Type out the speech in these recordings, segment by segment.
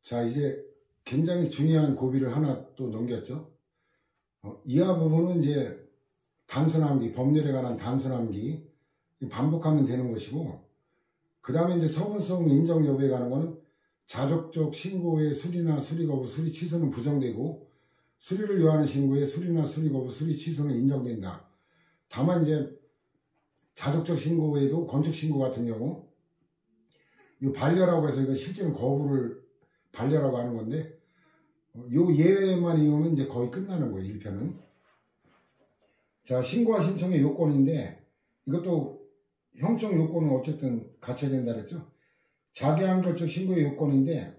자, 이제 굉장히 중요한 고비를 하나 또 넘겼죠. 이하 부분은 이제 단순함기, 법률에 관한 단순함기 반복하면 되는 것이고, 그 다음에 이제 처분성 인정 여부에 관한 거는 자족적 신고의 수리나 수리 거부, 수리 취소는 부정되고, 수리를 요하는 신고의 수리나 수리 거부, 수리 취소는 인정된다. 다만 이제 자족적 신고 외에도 건축 신고 같은 경우, 이 반려라고 해서 이거 실제는 거부를 반려라고 하는 건데, 요 예외만 이용하면 이제 거의 끝나는 거예요, 1편은. 자, 신고와 신청의 요건인데, 이것도 형적 요건은 어쨌든 갖춰야 된다 그랬죠. 자기한결적 신고의 요건인데,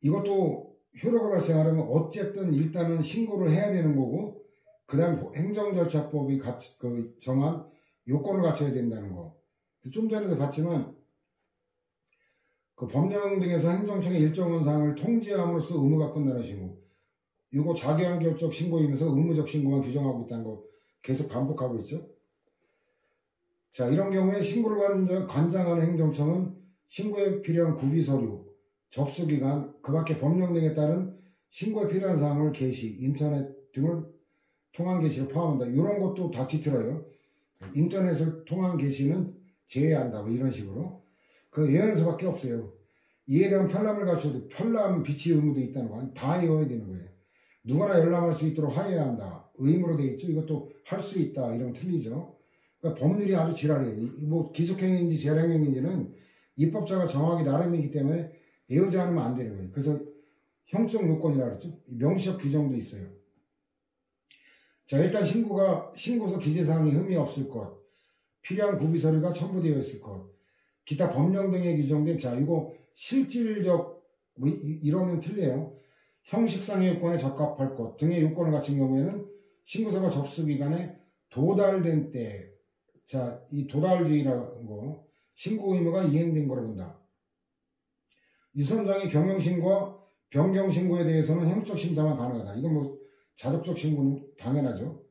이것도 효력을 발생하려면 어쨌든 일단은 신고를 해야 되는 거고, 그 다음 행정절차법이 정한 요건을 갖춰야 된다는 거. 좀 전에도 봤지만, 그 법령 등에서 행정청의 일정한 사항을 통지함으로써 의무가 끝나는 신고. 이거 자기한결적 신고이면서 의무적 신고만 규정하고 있다는 거 계속 반복하고 있죠. 자, 이런 경우에 신고를 관장하는 행정청은 신고에 필요한 구비서류, 접수기간, 그 밖에 법령 등에 따른 신고에 필요한 사항을 게시, 인터넷 등을 통한 게시를 포함한다. 이런 것도 다 뒤틀어요. 인터넷을 통한 게시는 제외한다. 뭐 이런 식으로. 그 예언서밖에 없어요. 이에 대한 편람을 갖춰도 편람 비치 의무도 있다는 거 다 외워야 되는 거예요. 누구나 열람할 수 있도록 하여야 한다. 의무로 되어 있죠. 이것도 할 수 있다. 이런 틀리죠. 그러니까 법률이 아주 지랄이에요. 뭐 기속행위인지 재량행위인지는 입법자가 정하기 나름이기 때문에 외우지 않으면 안 되는 거예요. 그래서 형적 요건이라고 그랬죠. 명시적 규정도 있어요. 자, 일단 신고서 기재사항이 흠이 없을 것, 필요한 구비서류가 첨부되어 있을 것, 기타 법령 등에 규정된, 자, 이거 실질적, 뭐, 이러면 틀려요. 형식상의 요건에 적합할 것 등의 요건을 갖춘 경우에는 신고서가 접수기간에 도달된 때, 자, 이 도달주의라는 거, 신고 의무가 이행된 거로 본다. 유선장의 경영신고와 변경신고에 대해서는 형적 심사만 가능하다. 이건 뭐, 자족적 신고는 당연하죠.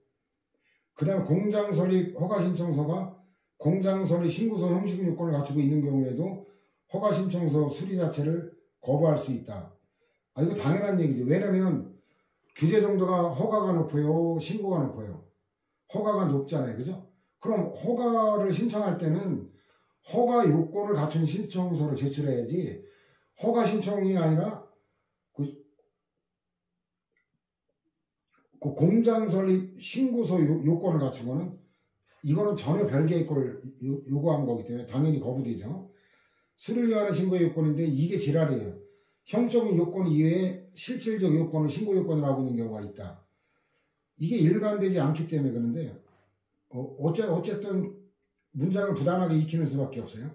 그 다음에 공장 설립 허가 신청서가 공장 설립 신고서 형식 요건을 갖추고 있는 경우에도 허가 신청서 수리 자체를 거부할 수 있다. 아, 이거 당연한 얘기죠. 왜냐면 규제 정도가 허가가 높아요, 신고가 높아요. 허가가 높잖아요, 그죠? 그럼 허가를 신청할 때는 허가 요건을 갖춘 신청서를 제출해야지, 허가 신청이 아니라 그 공장 설립 신고서 요건을 갖춘 거는 이거는 전혀 별개의 걸 요구한 거기 때문에 당연히 거부되죠. 수리를 위한 신고의 요건인데 이게 지랄이에요. 형적인 요건 이외에 실질적 요건을 신고 요건을 하고 있는 경우가 있다. 이게 일관되지 않기 때문에 그런데 어쨌든 문장을 부당하게 익히는 수밖에 없어요.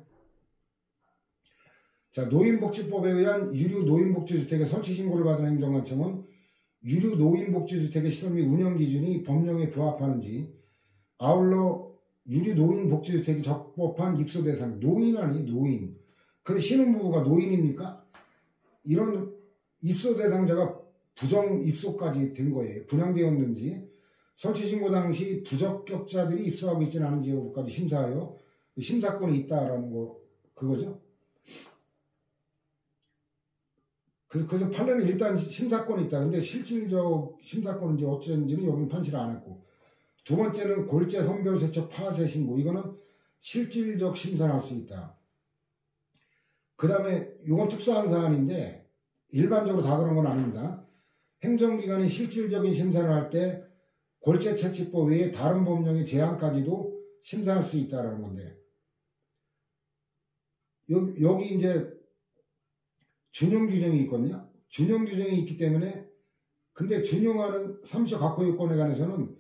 자, 노인복지법에 의한 유류 노인복지주택의 설치 신고를 받은 행정관청은 유류 노인복지주택의 시설 및 운영 기준이 법령에 부합하는지, 아울러 유류 노인복지주택이 적법한 입소 대상, 노인 아니 노인. 근데 신혼부부가 노인입니까? 이런 입소 대상자가 부정 입소까지 된 거예요. 분양되었는지, 설치 신고 당시 부적격자들이 입소하고 있지는 않은지 여부까지 심사하여 심사권이 있다라는 거, 그거죠. 그래서 판례는 일단 심사권이 있다. 근데 실질적 심사권인지 어쩐지는 여기는 판시를 안 했고. 두 번째는 골재 선별 세척 파쇄 신고. 이거는 실질적 심사를 할 수 있다. 그 다음에 이건 특수한 사안인데 일반적으로 다 그런 건 아닙니다. 행정기관이 실질적인 심사를 할 때 골재 채취법 외에 다른 법령의 제한까지도 심사할 수 있다라는 건데, 여기 이제 준용 규정이 있거든요. 준용 규정이 있기 때문에, 근데 준용하는 삼시 각호 요건에 관해서는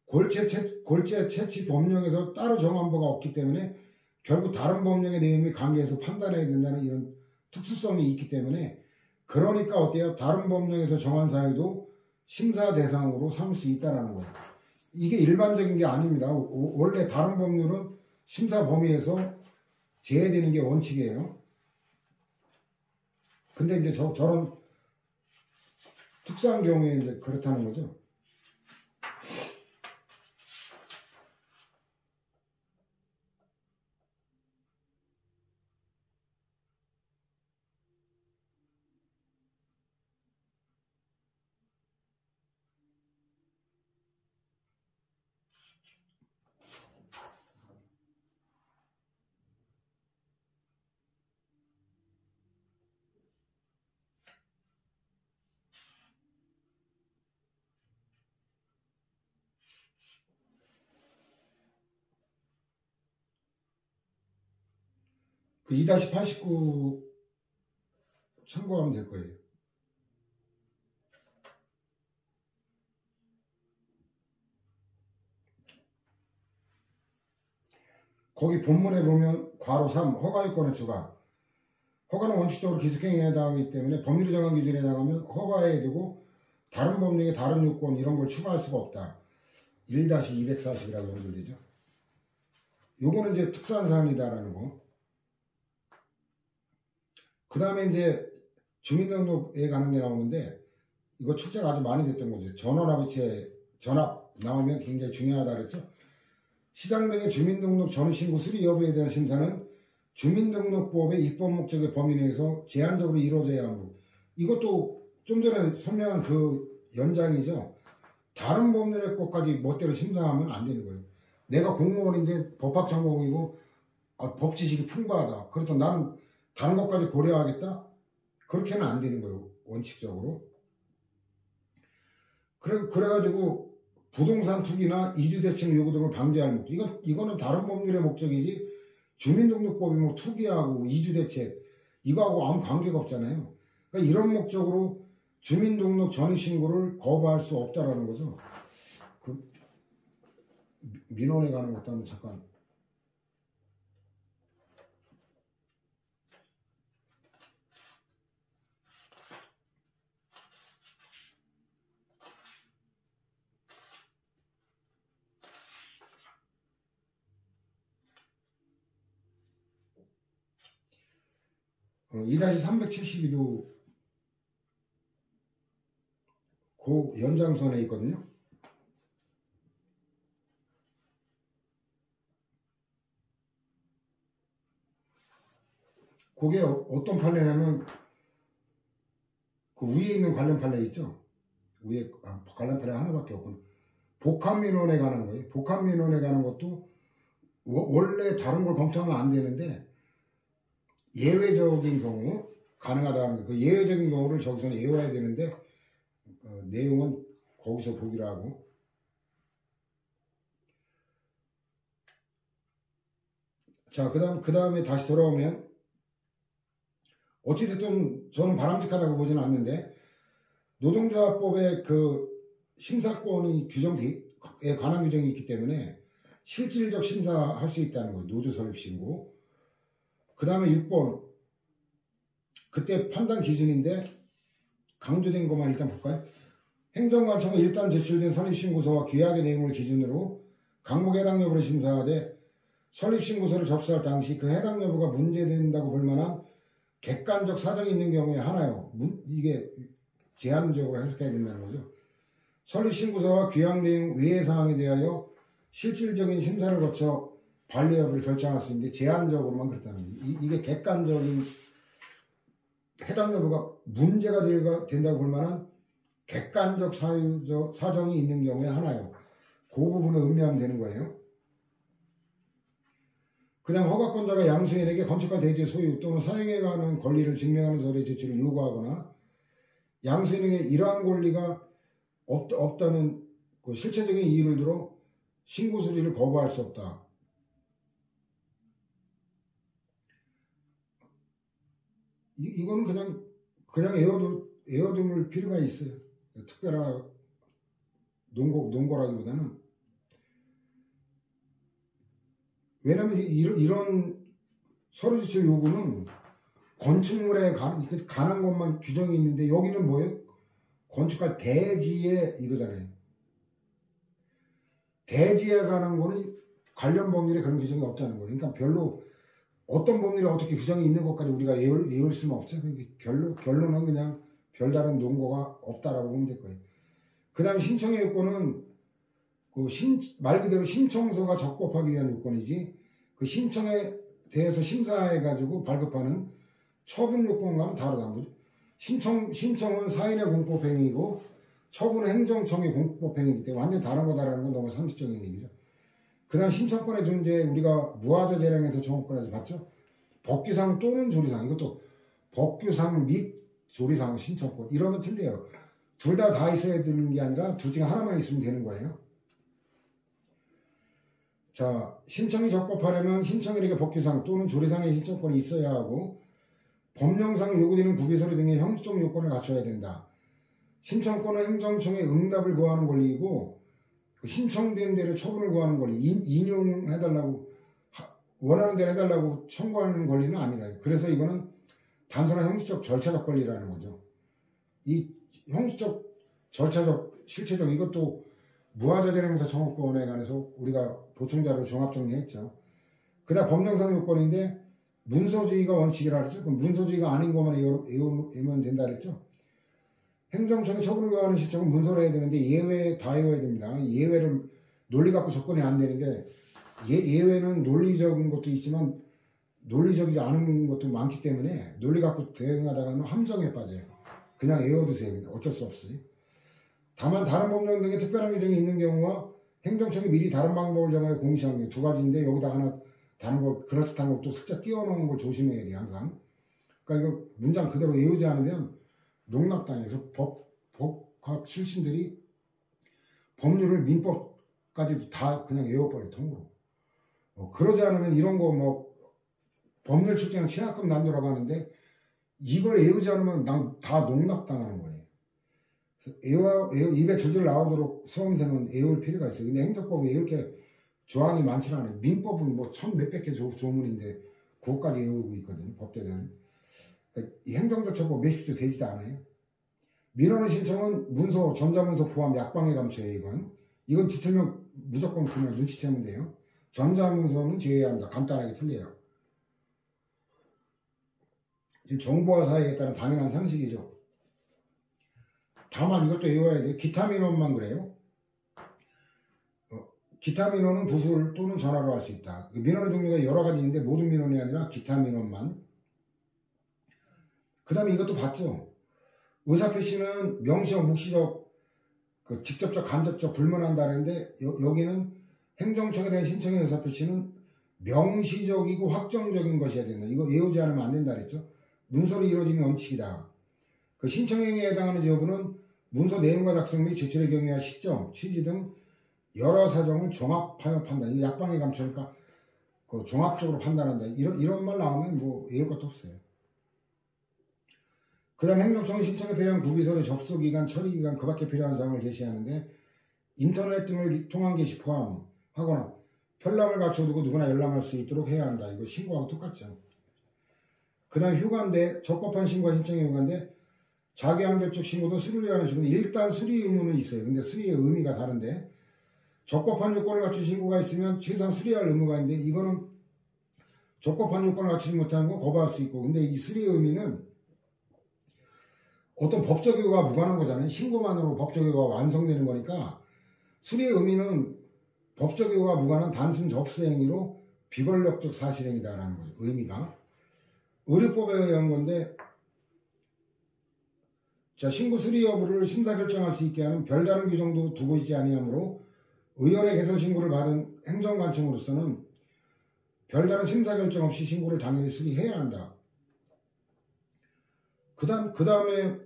골재 채취 법령에서 따로 정한 바가 없기 때문에 결국 다른 법령의 내용이 관계해서 판단해야 된다는 이런 특수성이 있기 때문에, 그러니까 어때요? 다른 법령에서 정한 사유도 심사 대상으로 삼을 수 있다는 거예요. 이게 일반적인 게 아닙니다. 원래 다른 법률은 심사 범위에서 제외되는 게 원칙이에요. 근데 이제 저런 특수한 경우에 이제 그렇다는 거죠. 그 2-89 참고하면 될 거예요. 거기 본문에 보면 괄호 3 허가요건의 추가. 허가는 원칙적으로 기습행위에 해당하기 때문에 법률이 정한 기준에 해당하면 허가에 두고 다른 법령의 다른 요건 이런 걸 추가할 수가 없다. 1-240이라고 연결되죠. 요거는 이제 특수한사항이다라는 거. 그 다음에 이제 주민등록에 가는 게 나오는데 이거 출제가 아주 많이 됐던 거죠. 전원합의체 전압 나오면 굉장히 중요하다 그랬죠. 시장 등의 주민등록 전입신고 수리 여부에 대한 심사는 주민등록법의 입법 목적의 범위 내에서 제한적으로 이루어져야 하므로 이것도 좀 전에 설명한 그 연장이죠. 다른 법률의 것까지 멋대로 심사하면 안 되는 거예요. 내가 공무원인데 법학 전공이고 법 지식이 풍부하다. 그렇다면 나는 다른 것까지 고려하겠다? 그렇게는 안 되는 거예요. 원칙적으로. 그래가지고 부동산 투기나 이주대책 요구 등을 방지할 목적. 이거는 다른 법률의 목적이지 주민등록법이 뭐 투기하고 이주대책 이거하고 아무 관계가 없잖아요. 그러니까 이런 목적으로 주민등록 전입신고를 거부할 수 없다라는 거죠. 그 민원에 가는 것도 한번 잠깐. 어, 2-372도 그 연장선에 있거든요. 그게 어떤 판례냐면 그 위에 있는 관련 판례 있죠. 위에 관련 판례 하나밖에 없고 복합민원에 관한 거예요. 복합민원에 관한 것도 원래 다른 걸 검토하면 안 되는데 예외적인 경우 가능하다는 그 예외적인 경우를 저기서는 외워야 되는데 내용은 거기서 보기로 하고. 자, 그 다음에 다시 돌아오면 어찌됐든 저는 바람직하다고 보지는 않는데 노동조합법에 그 심사권이 규정에 관한 규정이 있기 때문에 실질적 심사할 수 있다는 거예요. 노조 설립신고. 그 다음에 6번 그때 판단 기준인데 강조된 것만 일단 볼까요? 행정관청은 일단 제출된 설립신고서와 규약의 내용을 기준으로 강목의 해당 여부를 심사하되 설립신고서를 접수할 당시 그 해당 여부가 문제된다고 볼 만한 객관적 사정이 있는 경우에 하나요. 이게 제한적으로 해석해야 된다는 거죠. 설립신고서와 규약 내용 외의 사항에 대하여 실질적인 심사를 거쳐 반려 여부를 결정할 수 있는데 제한적으로만 그렇다는 거죠. 이게 객관적인 해당 여부가 문제가 된다고 볼 만한 객관적 사정이 있는 경우에 하나요. 그 부분을 음미하면 되는 거예요. 그다음 허가권자가 양수인에게 건축가 대지의 소유 또는 사용에 관한 권리를 증명하는 서류의 제출을 요구하거나 양수인에게 이러한 권리가 없다는 그 실체적인 이유를 들어 신고 수리를 거부할 수 없다. 이거는 그냥 외워둘 필요가 있어요. 특별한 논거라기보다는. 왜냐면 이런 서류 제출 요구는 건축물에 관한 것만 규정이 있는데 여기는 뭐예요? 건축할 대지에 이거잖아요. 대지에 관한 거는 관련 법률에 그런 규정이 없다는 거예요. 그러니까 별로 어떤 법률에 어떻게 규정이 있는 것까지 우리가 외울 수는 없죠. 결론은 그냥 별다른 논거가 없다라고 보면 될 거예요. 그 다음 신청의 요건은 말 그대로 신청서가 적법하기 위한 요건이지 그 신청에 대해서 심사해가지고 발급하는 처분 요건과는 다르다. 신청은 사인의 공법행위이고 처분은 행정청의 공법행위이기 때문에 완전히 다른 거다라는 건 너무 상식적인 얘기죠. 그 다음 신청권의 존재 우리가 무하자 재량에서 정업권에서 봤죠. 법규상 또는 조리상 이것도 법규상 및 조리상 신청권 이러면 틀려요. 둘 다 있어야 되는 게 아니라 둘 중에 하나만 있으면 되는 거예요. 자, 신청이 적법하려면 신청인에게 법규상 또는 조례상의 신청권이 있어야 하고 법령상 요구되는 구비서류 등의 형식적 요건을 갖춰야 된다. 신청권은 행정청에 응답을 구하는 권리이고 신청된 대로 처분을 구하는 권리, 인용해달라고 원하는 대로 해달라고 청구하는 권리는 아니라. 그래서 이거는 단순한 형식적 절차적 권리라는 거죠. 이 형식적 절차적 실체적 이것도 무하자재행사 청구권에 관해서 우리가 보충자료 종합정리했죠. 그다음 법령상 요건인데 문서주의가 원칙이라 그랬죠. 그럼 문서주의가 아닌 것만 외우면 된다 그랬죠. 행정청이 처분을 구하는 시점은 문서로 해야 되는데 예외 다 외워야 됩니다. 예외를 논리 갖고 접근이 안 되는 게 예외는 논리적인 것도 있지만 논리적이지 않은 것도 많기 때문에 논리 갖고 대응하다가는 함정에 빠져요. 그냥 외워두세요. 어쩔 수 없어요. 다만 다른 법령 등의 특별한 규정이 있는 경우와 행정청이 미리 다른 방법을 정하여 공시한 게 두 가지인데 여기다 하나 다른 걸 그럴듯한 걸 또 슬쩍 끼워 넣는 걸 조심해야 돼요. 항상. 그러니까 이거 문장 그대로 외우지 않으면 농락당해서 법학 출신들이 법률을 민법까지도 다 그냥 외워버려요. 통으로. 그러지 않으면 이런 거 뭐 법률 출제는 취약금 난도라고 하는데 이걸 외우지 않으면 다 농락당하는 거예요. 입에 줄줄 나오도록 수험생은 외울 필요가 있어요. 근데 행정법에 외울 게 조항이 많지 않아요. 민법은 뭐 1000몇백 개 조문인데 그것까지 외우고 있거든요. 법대는. 이 행정절차법 몇십도 되지도 않아요. 민원의 신청은 문서, 전자문서 포함 약방에 감춰요. 이건 뒤틀면 무조건 그냥 눈치채면 돼요. 전자문서는 제외해야 한다. 간단하게 틀려요. 지금 정보화 사회에 따른 당연한 상식이죠. 다만 이것도 외워야 돼요. 기타 민원만 그래요. 기타 민원은 부술 또는 전화로 할 수 있다. 민원의 종류가 여러 가지 있는데 모든 민원이 아니라 기타 민원만. 그 다음에 이것도 봤죠. 의사표시는 명시적, 묵시적, 직접적, 간접적 불문한다는데 여기는 행정청에 대한 신청의 의사표시는 명시적이고 확정적인 것이어야 된다. 이거 외우지 않으면 안 된다 그랬죠. 문서로 이루어지는 원칙이다. 그 신청행위에 해당하는 여부는 문서 내용과 작성 및 제출의 경위와 시점, 취지 등 여러 사정을 종합하여 판단. 이 약방에 감추니까 그 종합적으로 판단한다. 이런 말 나오면 뭐 외울 것도 없어요. 그 다음 행정청이 신청에 필요한 구비서류 접수기간, 처리기간, 그 밖에 필요한 사항을 게시하는데 인터넷 등을 통한 게시 포함하거나 편람을 갖춰두고 누구나 열람할 수 있도록 해야 한다. 이거 신고하고 똑같죠. 그 다음 휴가인데 적법한 신고와 신청의 휴가인데 자기한결적 신고도 수리를 위한 신고는 일단 수리 의무는 있어요. 근데 수리의 의미가 다른데 적법한 요건을 갖춘 신고가 있으면 최소한 수리할 의무가 있는데 이거는 적법한 요건을 갖추지 못하는 건 거부할 수 있고 근데 이 수리의 의미는 어떤 법적 요구가 무관한 거잖아요. 신고만으로 법적 요구가 완성되는 거니까 수리의 의미는 법적 요구가 무관한 단순 접수 행위로 비권력적 사실행위다라는 거죠. 의미가. 의료법에 의한 건데 자, 신고 수리 여부를 심사 결정할 수 있게 하는 별다른 규정도 두고 있지 아니하므로 의원의 개선 신고를 받은 행정관청으로서는 별다른 심사 결정 없이 신고를 당연히 수리해야 한다. 그 다음에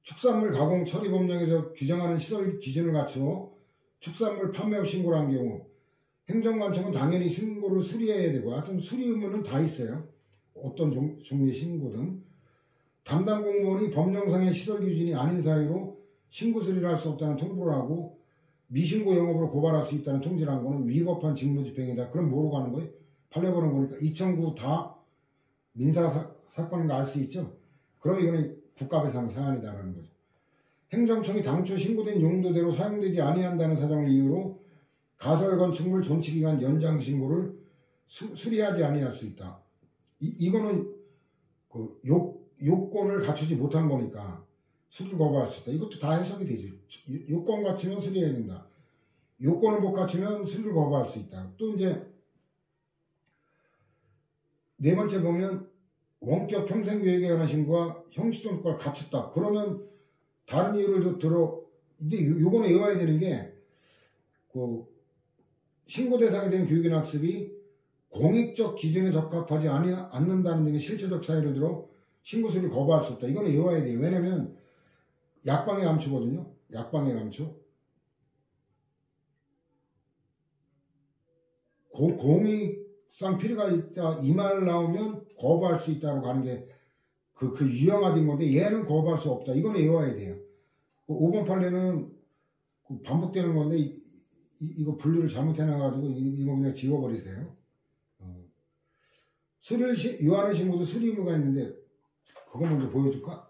축산물 가공 처리 법령에서 규정하는 시설 기준을 갖추어 축산물 판매 후 신고를 한 경우 행정관청은 당연히 신고를 수리해야 되고 하여튼 수리 의무는 다 있어요. 어떤 종류의 신고든. 담당 공무원이 법령상의 시설 기준이 아닌 사유로 신고 수리를 할 수 없다는 통보를 하고 미신고 영업으로 고발할 수 있다는 통지를 한 거는 위법한 직무집행이다. 그럼 뭐로 가는 거예요? 판례번호 보니까 2009 다 민사사건인가 알 수 있죠? 그럼 이거는 국가배상 사안이다라는 거죠. 행정청이 당초 신고된 용도대로 사용되지 아니한다는 사정을 이유로 가설 건축물 존치기간 연장 신고를 수리하지 아니할 수 있다. 이거는 그 요건을 갖추지 못한 거니까 수리를 거부할 수 있다. 이것도 다 해석이 되죠. 요건 갖추면 수리해야 된다. 요건을 못 갖추면 수리를 거부할 수 있다. 또 이제 네 번째 보면 원격 평생교육에 관한 신고와 형식성과를 갖췄다. 그러면 다른 이유를 들어 근데 요거는 외워야 되는 게 그 신고 대상이 되는 교육이나 학습이 공익적 기준에 적합하지 않는다는 등의 실체적 차이를 들어 신고 수리를 거부할 수 없다. 이거는 외워야 돼요. 왜냐면 약방의 감초거든요. 약방의 감초. 공익상 필요가 있다 이 말 나오면 거부할 수 있다고 하는 게 그 유형화된 건데 얘는 거부할 수 없다. 이건 외워야 돼요. 5번 판례는 반복되는 건데 이거 분류를 잘못해놔가지고 이거 그냥 지워버리세요. 수리를 요한의 신고도 수리 의무가 있는데 그거 먼저 보여줄까?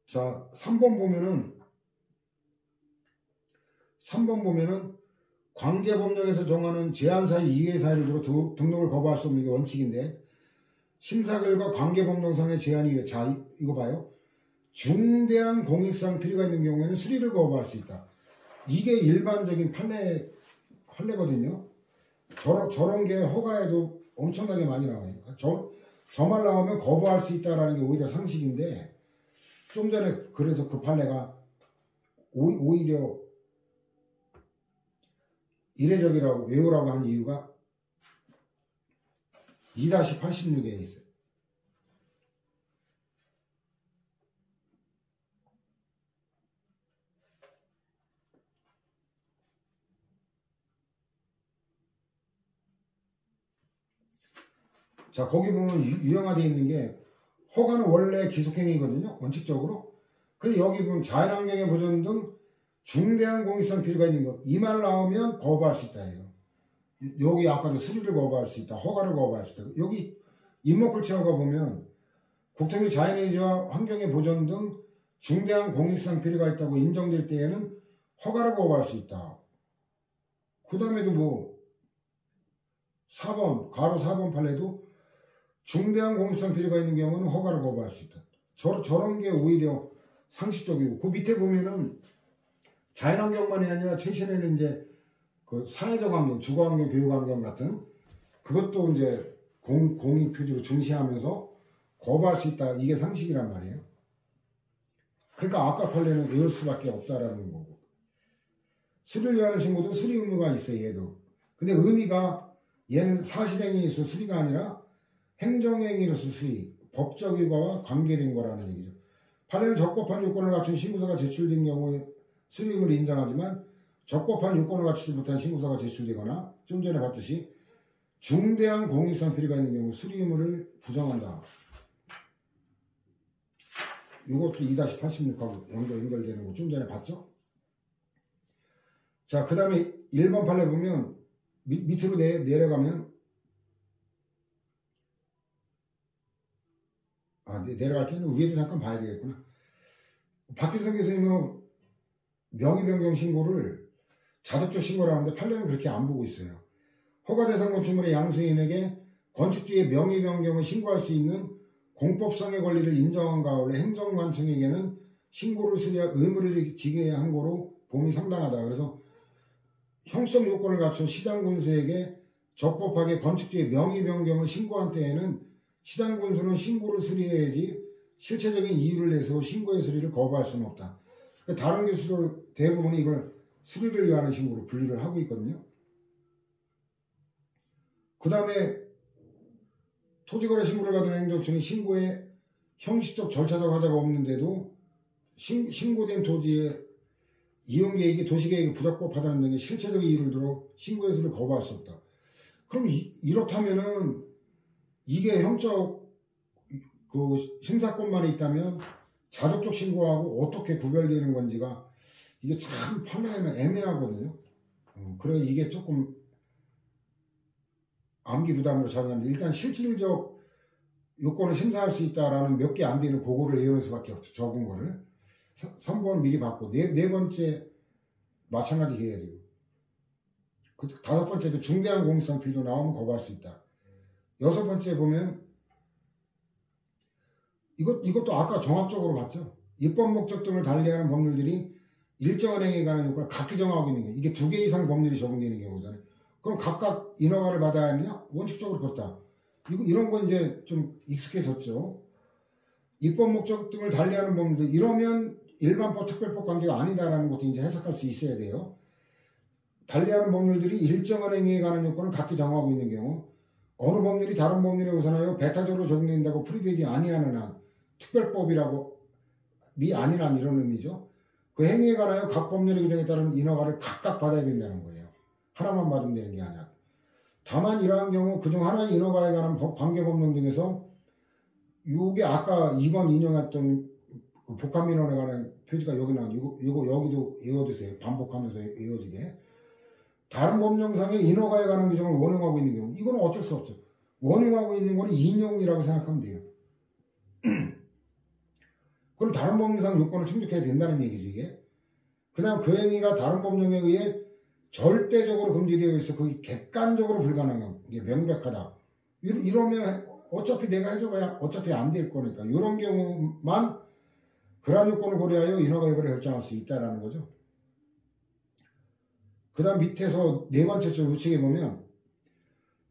자, 3번 보면은 관계법령에서 정하는 제한사유 이외의 사유를 들어 등록을 거부할 수 없는 게 원칙인데 심사 결과 관계법령상의 제한이 이외. 자, 이거 봐요. 중대한 공익상 필요가 있는 경우에는 수리를 거부할 수 있다. 이게 일반적인 판례거든요. 저런 게 허가에도 엄청나게 많이 나와요. 저 말 나오면 거부할 수 있다라는 게 오히려 상식인데 좀 전에 그래서 그 판례가 오히려 이례적이라고 외우라고 한 이유가 2-86에 있어요. 자, 거기 보면 유형화되어 있는 게 허가는 원래 기속행위거든요. 원칙적으로. 근데 여기 보면 자연환경의 보존 등 중대한 공익상 필요가 있는 것. 이 말 나오면 거부할 수 있다. 해요. 여기 아까도 수리를 거부할 수 있다. 허가를 거부할 수 있다. 여기 임목굴치 허가 보면 국토 및 자연의지와 환경의 보존 등 중대한 공익상 필요가 있다고 인정될 때에는 허가를 거부할 수 있다. 그 다음에도 뭐 4번 판례도 중대한 공익상 필요가 있는 경우는 허가를 거부할 수 있다. 저런 게 오히려 상식적이고 그 밑에 보면은 자연환경만이 아니라 최신에는 이제 그 사회적 환경, 주거환경, 교육환경 같은 그것도 이제 공익 표지로 중시하면서 거부할 수 있다. 이게 상식이란 말이에요. 그러니까 아까 판례는 외울 수밖에 없다라는 거고. 수리를 위하는 신고도 수리 의무가 있어요. 얘도. 근데 의미가 얘는 사실행위에서 수리가 아니라 행정행위로서 수리, 법적 의거와 관계된 거라는 얘기죠. 판례는 적법한 요건을 갖춘 신고서가 제출된 경우에 수리 의무를 인정하지만 적법한 요건을 갖추지 못한 신고서가 제출되거나 좀 전에 봤듯이 중대한 공익상 필요가 있는 경우 수리 의무를 부정한다. 이것도 2-86하고 연결되는 거 좀 전에 봤죠? 자, 그 다음에 1번 판례 보면 밑으로 내려가면 내려갈 때는 위에도 잠깐 봐야 되겠구나. 박규성 교수님은 명의 변경 신고를 자독적 신고를 하는데 판례는 그렇게 안 보고 있어요. 허가 대상 건축물의 양수인에게 건축주의 명의 변경을 신고할 수 있는 공법상의 권리를 인정한 가운데 행정관청에게는 신고를 수리할 의무를 지게 한 거로 봄이 상당하다. 그래서 형성 요건을 갖춘 시장군수에게 적법하게 건축주의 명의 변경을 신고한 때에는 시장군수는 신고를 수리해야지 실체적인 이유를 내세워 신고의 수리를 거부할 수는 없다. 다른 교수들 대부분이 이걸 수리를 위한 신고로 분류를 하고 있거든요. 그 다음에 토지거래 신고를 받은 행정청이 신고에 형식적 절차적 하자가 없는데도 신고된 토지의 이용계획이 도시계획이 부적법하다는 등의 실체적 이유를 들어 신고의 수를 거부할 수 없다. 그럼 이렇다면은 이게 형적 그 심사권만 있다면 자족적 신고하고 어떻게 구별되는 건지가 이게 참 판례에는 애매하거든요. 그래서 이게 조금 암기 부담으로 작용하는데 일단 실질적 요건을 심사할 수 있다라는 몇 개 안 되는 그거를 외우는 수밖에 없죠. 적은 거를. 3번 미리 받고 네 번째 마찬가지 해야 되고 다섯 번째도 중대한 공익상 필요 나오면 거부할 수 있다. 여섯 번째 보면 이것도 아까 종합적으로 봤죠. 입법 목적 등을 달리하는 법률들이 일정한 행위에 관한 요건을 각기 정하고 있는 게 이게 2개 이상 법률이 적용되는 경우잖아요. 그럼 각각 인허가를 받아야 하느냐? 원칙적으로 그렇다. 이런 건 이제 좀 익숙해졌죠. 입법 목적 등을 달리하는 법률들 이러면 일반법 특별법 관계가 아니다라는 것도 이제 해석할 수 있어야 돼요. 달리하는 법률들이 일정한 행위에 관한 요건을 각기 정하고 있는 경우 어느 법률이 다른 법률에 우선하여 배타적으로 적용된다고 풀이되지 아니하는 한 특별법이라고 아닌 한 이런 의미죠. 그 행위에 관하여 각 법률의 규정에 따른 인허가를 각각 받아야 된다는 거예요. 하나만 받으면 되는 게 아니라. 다만 이러한 경우 그중 하나의 인허가에 관한 관계법령 등에서 요게 아까 2번 인용했던 그 복합민원에 관한 표지가 여기 나오고 이거 여기도 외워두세요. 반복하면서 외워지게. 다른 법령상의 인허가에 관한 규정을 원용하고 있는 경우 이건 어쩔 수 없죠. 원용하고 있는 거는 인용이라고 생각하면 돼요. 그럼 다른 법령상 요건을 충족해야 된다는 얘기죠, 이게. 그다음 그 행위가 다른 법령에 의해 절대적으로 금지되어 있어 그게 객관적으로 불가능한 이게 명백하다. 이러면 어차피 내가 해줘봐야 어차피 안 될 거니까 이런 경우만 그러한 요건을 고려하여 인허가 여부를 결정할 수 있다라는 거죠. 그 다음 밑에서 네 번째 줄 우측에 보면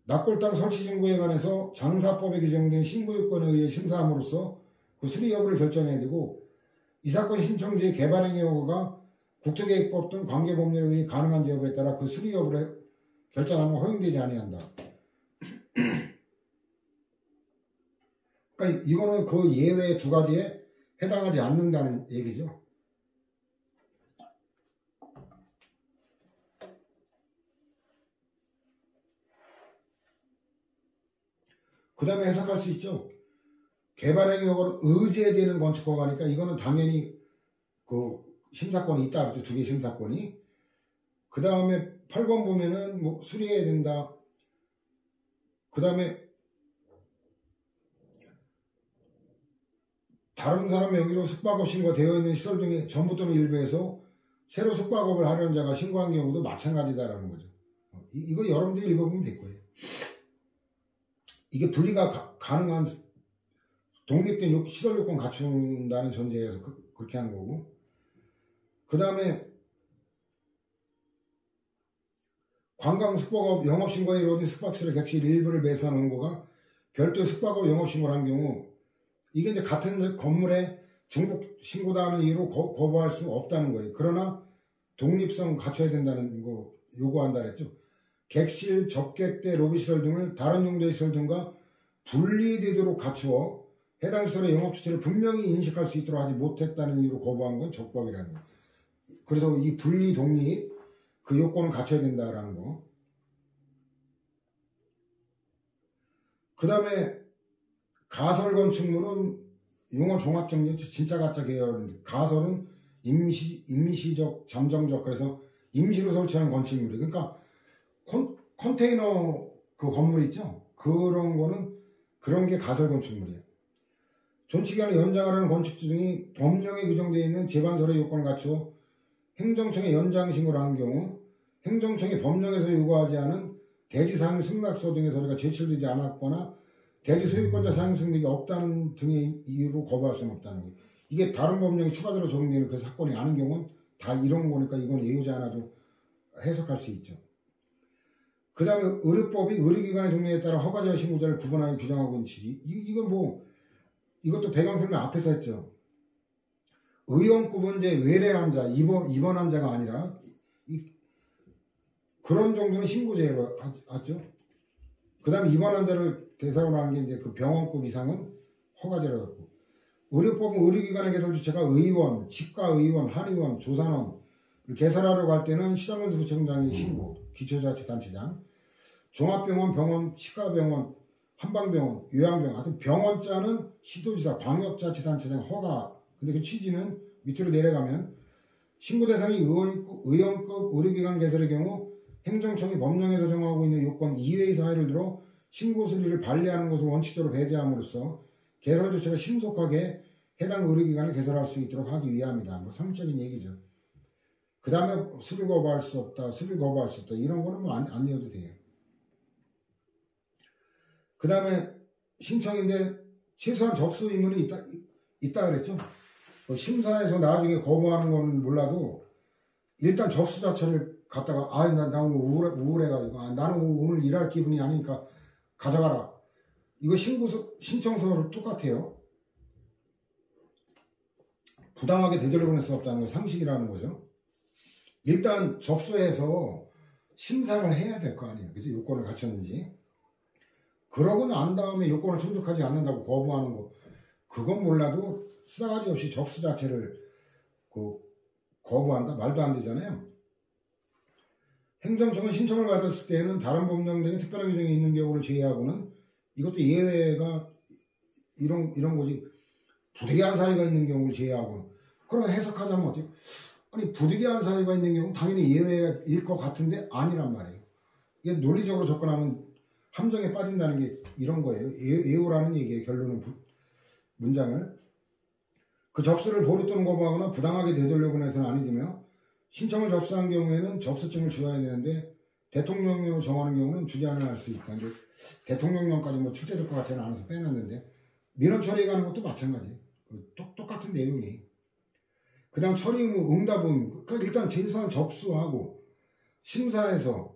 납골당 설치 신고에 관해서 장사법에 규정된 신고 요건에 의해 심사함으로써 그 수리 여부를 결정해야 되고 이 사건 신청지의 개발행위 여부가 국토계획법 등 관계법률에 의해 가능한지 여부에 따라 그 수리 여부를 결정하는 건 허용되지 아니한다. 그러니까 이거는 그 예외 두 가지에 해당하지 않는다는 얘기죠. 그 다음에 해석할 수 있죠. 개발행위 여부를 의제되는 건축허가니까 이거는 당연히 그 심사권이 있다. 그렇죠. 2개 심사권이. 그 다음에 8번 보면은 뭐 수리해야 된다. 그 다음에 다른 사람 명의로 숙박업 신고가 되어 있는 시설 등의 전부 또는 일부에서 새로 숙박업을 하려는 자가 신고한 경우도 마찬가지다라는 거죠. 이거 여러분들이 읽어보면 될 거예요. 이게 분리가 가능한 독립된 시설 요건 갖춘다는 전제에서 그렇게 하는 거고. 그 다음에 관광 숙박업 영업신고에 이루어진 숙박시설 객실 일부를 매수한 원고가 별도 숙박업 영업신고를 한 경우 이게 이제 같은 건물에 중복 신고다 하는 이유로 거부할 수 없다는 거예요. 그러나 독립성 갖춰야 된다는 거 요구한다 그랬죠. 객실, 접객대, 로비시설 등을 다른 용도의 시설 등과 분리되도록 갖추어 해당 시설의 영업 주체를 분명히 인식할 수 있도록 하지 못했다는 이유로 거부한 건 적법이라는 거예요. 그래서 이 분리 독립 그 요건을 갖춰야 된다라는 거. 그 다음에 가설 건축물은 용어 종합정리 진짜 가짜 계열인데 가설은 임시적 잠정적 그래서 임시로 설치하는 건축물이 그러니까 컨테이너 그 건물 있죠. 그런 거는 그런 게 가설 건축물이에요. 존치기한을 연장하려는 건축주 등이 법령에 규정되어 있는 제반설의 요건을 갖추어 행정청에 연장 신고를 한 경우 행정청이 법령에서 요구하지 않은 대지 사용 승낙서 등의 서류가 제출되지 않았거나 대지 소유권자 사용 승낙이 없다는 등의 이유로 거부할 수는 없다는 거예요. 이게 다른 법령이 추가적으로 적용되는 그 사건이 아닌 경우는 다 이런 거니까 이건 예우지 않아도 해석할 수 있죠. 그 다음에 의료법이 의료기관의 종류에 따라 허가자와 신고자를 구분하여 규정하고 있는 취지. 이건 뭐 이것도 배경 설명 앞에서 했죠. 의원급은 이제 외래 환자, 입원 환자가 아니라 그런 정도는 신고제로 하죠. 그 다음에 입원 환자를 대상으로 하는 게 이제 그 병원급 이상은 허가제로 했고 의료법은 의료기관의 개설 주체가 의원, 치과의원, 한의원, 조산원을 개설하려고 할 때는 시장군수구청장의 신고, 기초자치단체장, 종합병원, 병원, 치과병원, 한방병원, 요양병원 하여튼 병원자는 시도지사, 광역자치단체장 허가. 근데 그 취지는 밑으로 내려가면 신고 대상이 의원급 의료기관 개설의 경우 행정청이 법령에서 정하고 있는 요건 이외의 사유를 들어 신고 수리를 반려하는 것을 원칙적으로 배제함으로써 개설 조치가 신속하게 해당 의료기관을 개설할 수 있도록 하기 위함이다. 뭐 상식적인 얘기죠. 그 다음에 수리 거부할 수 없다, 수리 거부할 수 없다 이런 거는 뭐 안 내어도 돼요. 그 다음에 신청인데 최소한 접수 의무는 있다 그랬죠. 심사에서 나중에 거부하는 거는 몰라도 일단 접수 자체를 갖다가 나 오늘 우울해가지고 나는 오늘 일할 기분이 아니니까 가져가라. 이거 신청서로 똑같아요. 부당하게 되돌려보낼 수 없다는 건 상식이라는 거죠. 일단 접수해서 심사를 해야 될 거 아니에요. 그래서 요건을 갖췄는지. 그러고 난 다음에 요건을 충족하지 않는다고 거부하는 거. 그건 몰라도 수사가지 없이 접수 자체를 거부한다? 말도 안 되잖아요. 행정청은 신청을 받았을 때에는 다른 법령 등의 특별한 규정이 있는 경우를 제외하고는 이것도 예외가 이런 거지. 부득이한 사유가 있는 경우를 제외하고는. 그럼 해석하자면 어때요? 아니 부득이한 사유가 있는 경우 당연히 예외일 것 같은데 아니란 말이에요. 이게 논리적으로 접근하면 함정에 빠진다는 게 이런 거예요. 예우라는 얘기의 결론은 문장을 그 접수를 보류 또는 거부하거나 부당하게 되돌려고 해서는 아니지며 신청을 접수한 경우에는 접수증을 주어야 되는데 대통령령으로 정하는 경우는 주지 않을 수 있다. 이제 대통령령까지 뭐 출제될 것 같지는 않아서 빼놨는데 민원 처리에 가는 것도 마찬가지. 똑같은 내용이. 그 다음 처리 의무, 응답 의무. 그러니까 일단 제소한 접수하고 심사에서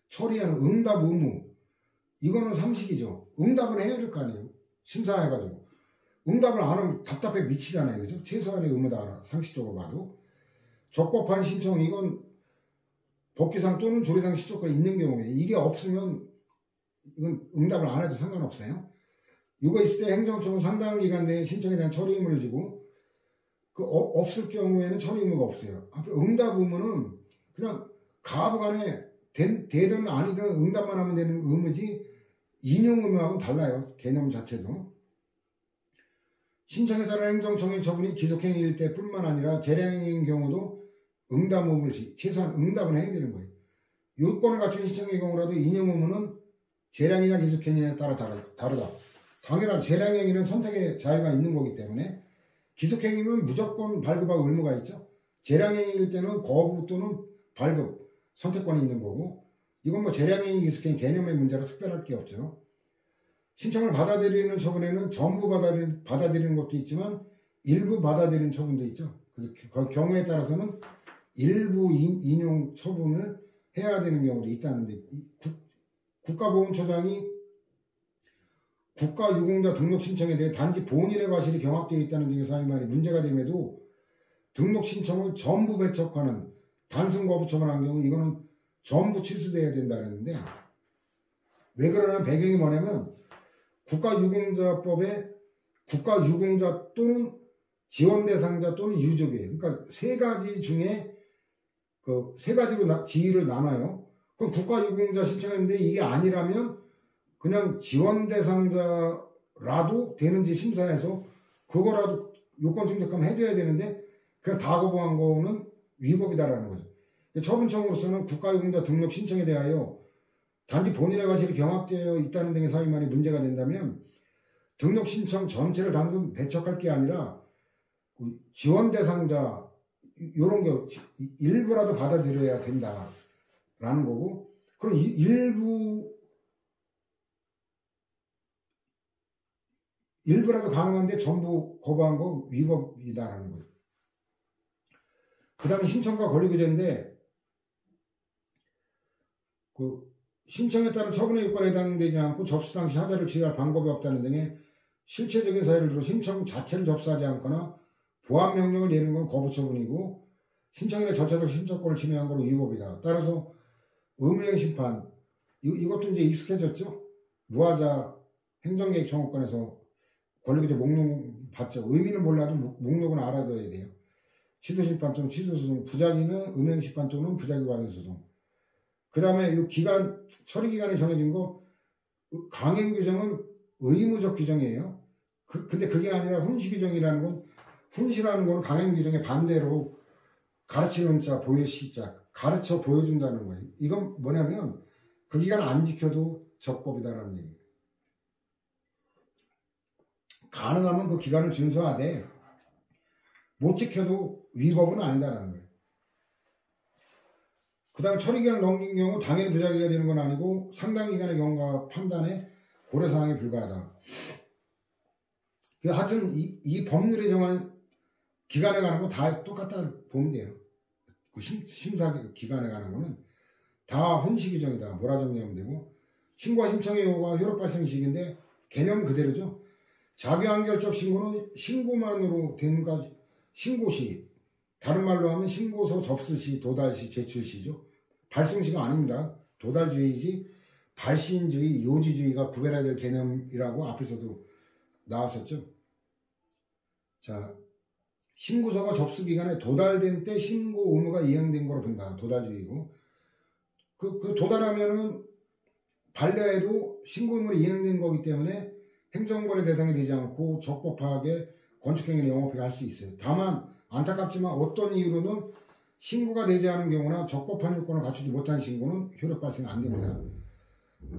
처리하는 응답 의무. 이거는 상식이죠. 응답은 해야 될 거 아니에요. 심사해가지고. 응답을 안 하면 답답해 미치잖아요. 그죠? 최소한의 의무다. 상식적으로 봐도. 적법한 신청, 이건 법규상 또는 조례상 시조건이 있는 경우에 이게 없으면 이건 응답을 안 해도 상관없어요. 이거 있을 때 행정청은 상당한 기간 내에 신청에 대한 처리 의무를 지고 없을 경우에는 처리 의무가 없어요. 응답 의무는 그냥 가부간에 되든 아니든 응답만 하면 되는 의무지 인용 의무하고는 달라요. 개념 자체도. 신청에 따른 행정청의 처분이 기속행위일 때뿐만 아니라 재량행위인 경우도 응답 의무를 최소한 응답은 해야 되는 거예요. 요건을 갖춘 신청의 경우라도 인용 의무는 재량이나 기속행위에 따라 다르다. 당연한 재량행위는 선택의 자유가 있는 거기 때문에 기속행위는 무조건 발급할 의무가 있죠. 재량행위일 때는 거부 또는 발급 선택권이 있는 거고 이건 뭐 재량행위 기속행위 개념의 문제라 특별할 게 없죠. 신청을 받아들이는 처분에는 전부 받아들이는 것도 있지만 일부 받아들이는 처분도 있죠. 그래서 그 경우에 따라서는 일부 인용 처분을 해야 되는 경우도 있다는데 국가보훈처장이 국가유공자 등록 신청에 대해 단지 본인의 과실이 경합되어 있다는 등의 사유만이 문제가 됨에도 등록 신청을 전부 배척하는 단순 거부 처분한 경우 이거는 전부 취소돼야 된다는데 왜 그러냐면 배경이 뭐냐면 국가유공자법에 국가유공자 또는 지원 대상자 또는 유족이에요. 그러니까 세 가지 중에 그 세 가지로 지위를 나눠요. 그럼 국가유공자 신청했는데 이게 아니라면 그냥 지원 대상자라도 되는지 심사해서 그거라도 요건 충족하면 해줘야 되는데 그냥 다 거부한 거는 위법이다라는 거죠. 처분청으로서는 국가유공자 등록 신청에 대하여 단지 본인의 과실이 경합되어 있다는 등의 사유만이 문제가 된다면 등록 신청 전체를 단순 배척할 게 아니라 지원 대상자 이런 게 일부라도 받아들여야 된다라는 거고 그럼 일부라도 가능한데 전부 거부한 거 위법이다라는 거죠. 그 다음에 신청과 권리구제인데 그 신청에 따른 처분의 요건에 해당되지 않고 접수 당시 하자를 취할 방법이 없다는 등의 실체적인 사유를 들어 신청 자체를 접수하지 않거나 보안 명령을 내는 건 거부 처분이고 신청인의 전체적 신청권을 침해한 걸로 위법이다. 따라서 의무행 심판 이것도 이제 익숙해졌죠. 무하자 행정개입 청구권에서 권리구제 목록 받죠. 의미는 몰라도 목록은 알아둬야 돼요. 취소심판 또는 취소소송, 부작위는 음행심판 또는 부작위 발행 소송. 그 다음에 이 기간, 처리기간이 정해진 거, 강행규정은 의무적 규정이에요. 근데 그게 아니라 훈시규정이라는 건, 훈시라는 건 강행규정의 반대로 가르치는 자, 보여시자, 가르쳐 보여준다는 거예요. 이건 뭐냐면, 그 기간 안 지켜도 적법이다라는 얘기예요. 가능하면 그 기간을 준수하되, 못 지켜도 위법은 아니다라는 거예요. 그 다음에 처리기간을 넘긴 경우 당연히 부작위가 되는 건 아니고 상당 기간의 경과 판단에 고려사항에 불과하다. 하여튼 이 법률에 정한 기간에 가는 거 다 똑같다 보면 돼요. 그 심사 기간에 가는 거는 다 훈시 규정이다. 뭐라 정리하면 되고 신고와 신청의 요구가 효력 발생 시기인데 개념은 그대로죠. 자기한결적 신고는 신고만으로 된 것 신고시, 다른 말로 하면 신고서 접수시, 도달시, 제출시죠. 발송시가 아닙니다. 도달주의지 발신주의, 요지주의가 구별해야 될 개념이라고 앞에서도 나왔었죠. 자, 신고서가 접수 기간에 도달된 때 신고 의무가 이행된 거로 본다. 도달주의고. 그 도달하면은 반려해도 신고 의무가 이행된 거기 때문에 행정거래 대상이 되지 않고 적법하게 건축행위를 영업하게 할 수 있어요. 다만 안타깝지만 어떤 이유로는 신고가 되지 않은 경우나 적법한 요건을 갖추지 못한 신고는 효력 발생 안 됩니다.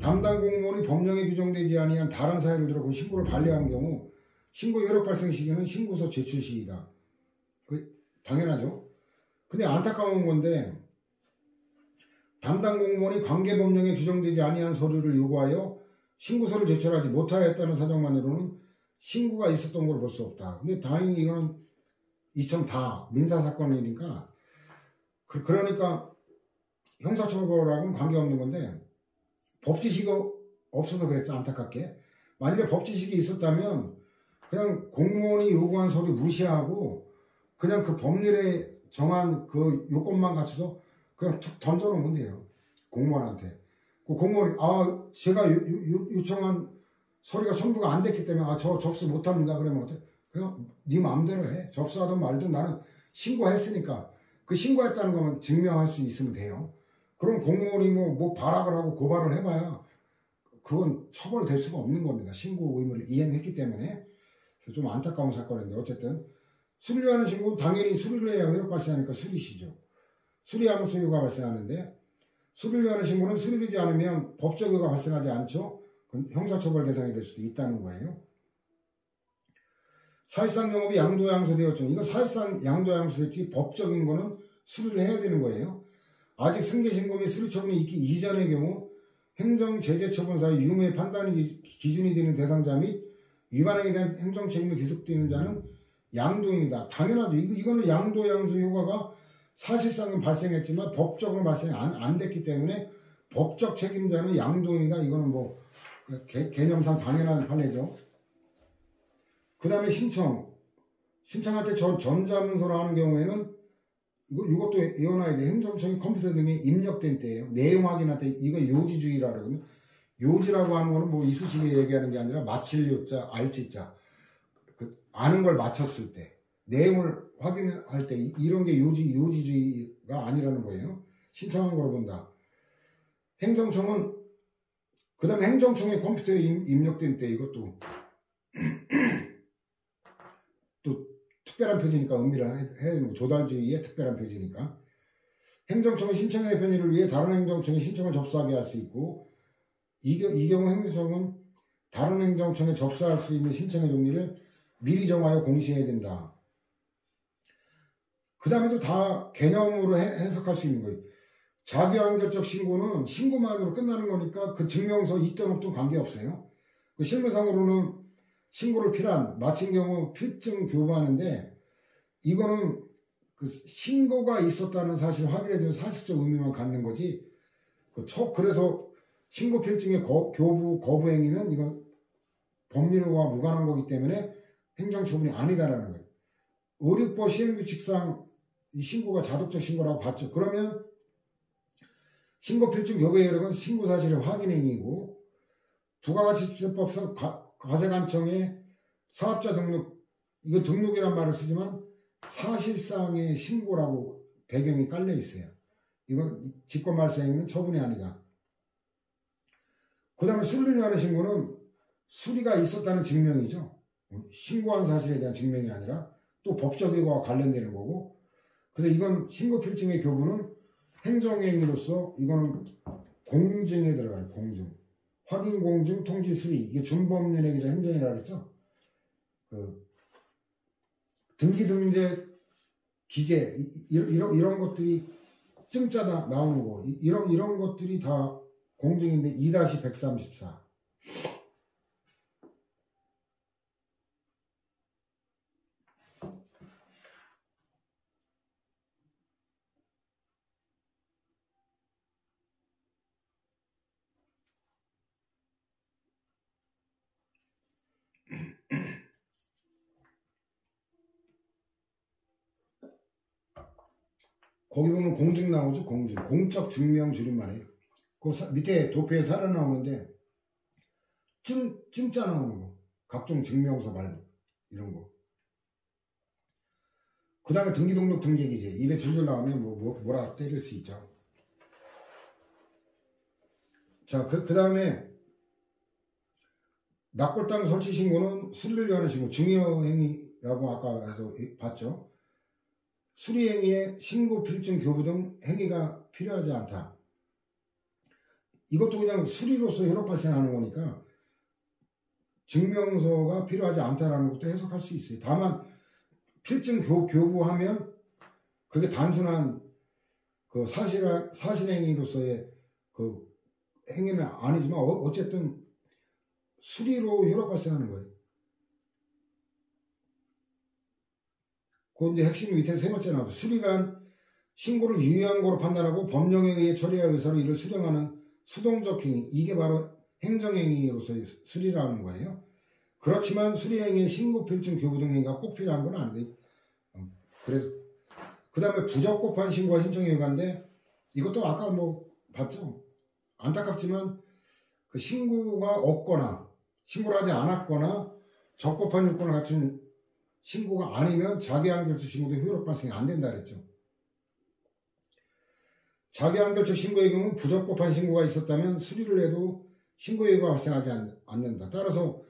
담당 공무원이 법령에 규정되지 아니한 다른 사유를 들어 그 신고를 반려한 경우 신고 효력 발생 시기는 신고서 제출 시이다. 당연하죠. 근데 안타까운 건데 담당 공무원이 관계 법령에 규정되지 아니한 서류를 요구하여 신고서를 제출하지 못하였다는 사정만으로는 신고가 있었던 걸 볼 수 없다. 근데 다행히 이거는 이천 다 민사사건이니까 그러니까 형사처벌하고는 관계없는 건데 법지식이 없어서 그랬죠. 안타깝게. 만일에 법지식이 있었다면 그냥 공무원이 요구한 서류 무시하고 그냥 그 법률에 정한 그 요건만 갖춰서 그냥 툭 던져놓으면 돼요. 공무원한테. 그 공무원이 제가 요청한 서류가 첨부가 안 됐기 때문에 저 접수 못합니다. 그러면 어때? 그냥 네 마음대로 해. 접수하든 말든 나는 신고했으니까 그 신고했다는 거면 증명할 수 있으면 돼요. 그럼 공무원이 뭐 발악을 하고 고발을 해봐야 그건 처벌될 수가 없는 겁니다. 신고 의무를 이행했기 때문에. 그래서 좀 안타까운 사건인데 어쨌든 수리하는 신고는 당연히 수리를 해야 효력 발생하니까 수리시죠. 수리하면서 효과가 발생하는데 수리를 하는 신고는 수리되지 않으면 법적 효과가 발생하지 않죠. 그럼 형사처벌 대상이 될 수도 있다는 거예요. 사실상 영업이 양도양수되었죠. 이거 사실상 양도양수됐지 법적인 거는 수리를 해야 되는 거예요. 아직 승계신고 및 수리처분이 있기 이전의 경우 행정제재처분사의 유무의 판단이 기준이 되는 대상자 및 위반행위에 대한 행정책임이 기속되는 자는 양도인이다. 당연하죠. 이거는 양도양수 효과가 사실상은 발생했지만 법적으로 발생이 안 됐기 때문에 법적 책임자는 양도인이다. 이거는 뭐 개념상 당연한 판례죠. 그 다음에 신청할 때 전자문서로 하는 경우에는 이것도 외워놔야 돼. 행정청이 컴퓨터 등에 입력된 때예요. 내용 확인할 때 이거 요지주의라 그러거든요. 요지라고 하는 거는 뭐 이쑤시개 얘기하는 게 아니라 마칠 요자, 알지자. 아는 걸 맞췄을 때 내용을 확인할 때 이런 게 요지주의가 아니라는 거예요. 신청한 걸 본다. 행정청은 그 다음에 행정청의 컴퓨터에 입력된 때 이것도 또 특별한 표지니까 의미를 해야 되는 거. 도달주의의 특별한 표지니까 행정청의 신청인의 편의를 위해 다른 행정청에 신청을 접수하게 할 수 있고 이 경우 행정청은 다른 행정청에 접수할 수 있는 신청의 종류를 미리 정하여 공시해야 된다. 그 다음에도 다 개념으로 해석할 수 있는 거예요. 자기완결적 신고는 신고만으로 끝나는 거니까 그 증명서 있든 없든 관계없어요. 그 실무상으로는 신고를 필요한 마친 경우 필증 교부하는데 이거는 그 신고가 있었다는 사실을 확인해주는 사실적 의미만 갖는 거지. 그래서 신고 필증의 교부 거부 행위는 이건 법률과 무관한 거기 때문에 행정처분이 아니다라는 거예요. 의료법 시행규칙상 이 신고가 자독적 신고라고 봤죠. 그러면 신고 필증 교부의 여력은 신고 사실의 확인 행위이고 부가가치세법상 가세관청의 사업자 등록 이거 등록이란 말을 쓰지만 사실상의 신고라고 배경이 깔려 있어요. 이건 직권말소행위는 처분이 아니다. 그 다음에 수리를 위한 신고는 수리가 있었다는 증명이죠. 신고한 사실에 대한 증명이 아니라 또 법적 효과와 관련되는 거고 그래서 이건 신고 필증의 교부는 행정행위로서 이거는 공증에 들어가요. 공증. 확인 공증 통지 수리 이게 준법률의 기자 행정이라고 그랬죠. 등기 등재 기재 이런 것들이 증자다 나오는 거 이런 것들이 다 공증인데 2-134 거기 보면 공증 나오죠. 공증. 공적 증명 줄임말이에요. 그 밑에 도표에 살아 나오는데 증자 나오는 거. 각종 증명서 말고 이런 거. 그 다음에 등기등록 등재기지. 입에 줄줄 나오면 뭐라 때릴 수 있죠. 자, 그 다음에 납골당 설치 신고는 수리를 위한 신고, 중요행위라고 아까 해서 봤죠. 수리행위에 신고 필증 교부 등 행위가 필요하지 않다. 이것도 그냥 수리로서 혈압 발생하는 거니까 증명서가 필요하지 않다라는 것도 해석할 수 있어요. 다만 필증 교부하면 그게 단순한 그 사실행위로서의 그 행위는 아니지만 어쨌든 수리로 혈압 발생하는 거예요. 그 이제 핵심 밑에 세 번째 나오죠. 수리란 신고를 유효한 거로 판단하고 법령에 의해 처리할 의사로 이를 수령하는 수동적 행위. 이게 바로 행정행위로서의 수리라는 거예요. 그렇지만 수리행위에 신고 필증 교부 등 행위가 꼭 필요한 건 아니에요. 그래서 그 다음에 부적법한 신고와 신청의 유관인데 이것도 아까 봤죠. 안타깝지만 그 신고가 없거나 신고를 하지 않았거나 적법한 요건을 갖춘 신고가 아니면 자기한결적 신고도 효력 발생이 안 된다 그랬죠. 자기한결적 신고의 경우 부적법한 신고가 있었다면 수리를 해도 신고 여부가 발생하지 않는다. 따라서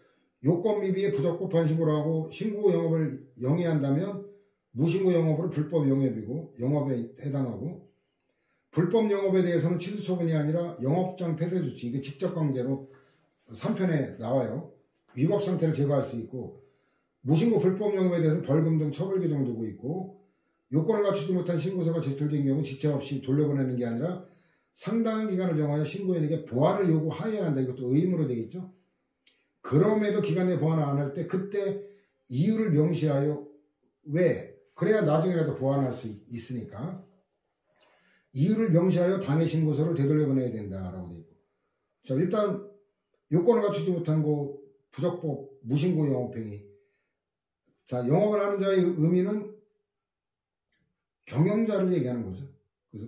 요건 미비에 부적법한 신고를 하고 신고 영업을 영위한다면 무신고 영업으로 불법 영업이고 영업에 해당하고 불법 영업에 대해서는 취소 처분이 아니라 영업장 폐쇄 조치, 이게 직접 강제로 3편에 나와요. 위법 상태를 제거할 수 있고 무신고 불법 영업에 대해서는 벌금 등 처벌 규정을 두고 있고 요건을 갖추지 못한 신고서가 제출된 경우 지체 없이 돌려보내는 게 아니라 상당한 기간을 정하여 신고인에게 보완을 요구하여야 한다. 이것도 의무로 되어 있죠. 그럼에도 기간 내 보완을 안 할 때 그때 이유를 명시하여 왜? 그래야 나중에라도 보완할 수 있으니까 이유를 명시하여 당해 신고서를 되돌려보내야 된다라고 되어 있고 자 일단 요건을 갖추지 못한 거 부적법 무신고 영업행위 자 영업을 하는 자의 의미는 경영자를 얘기하는 거죠. 그래서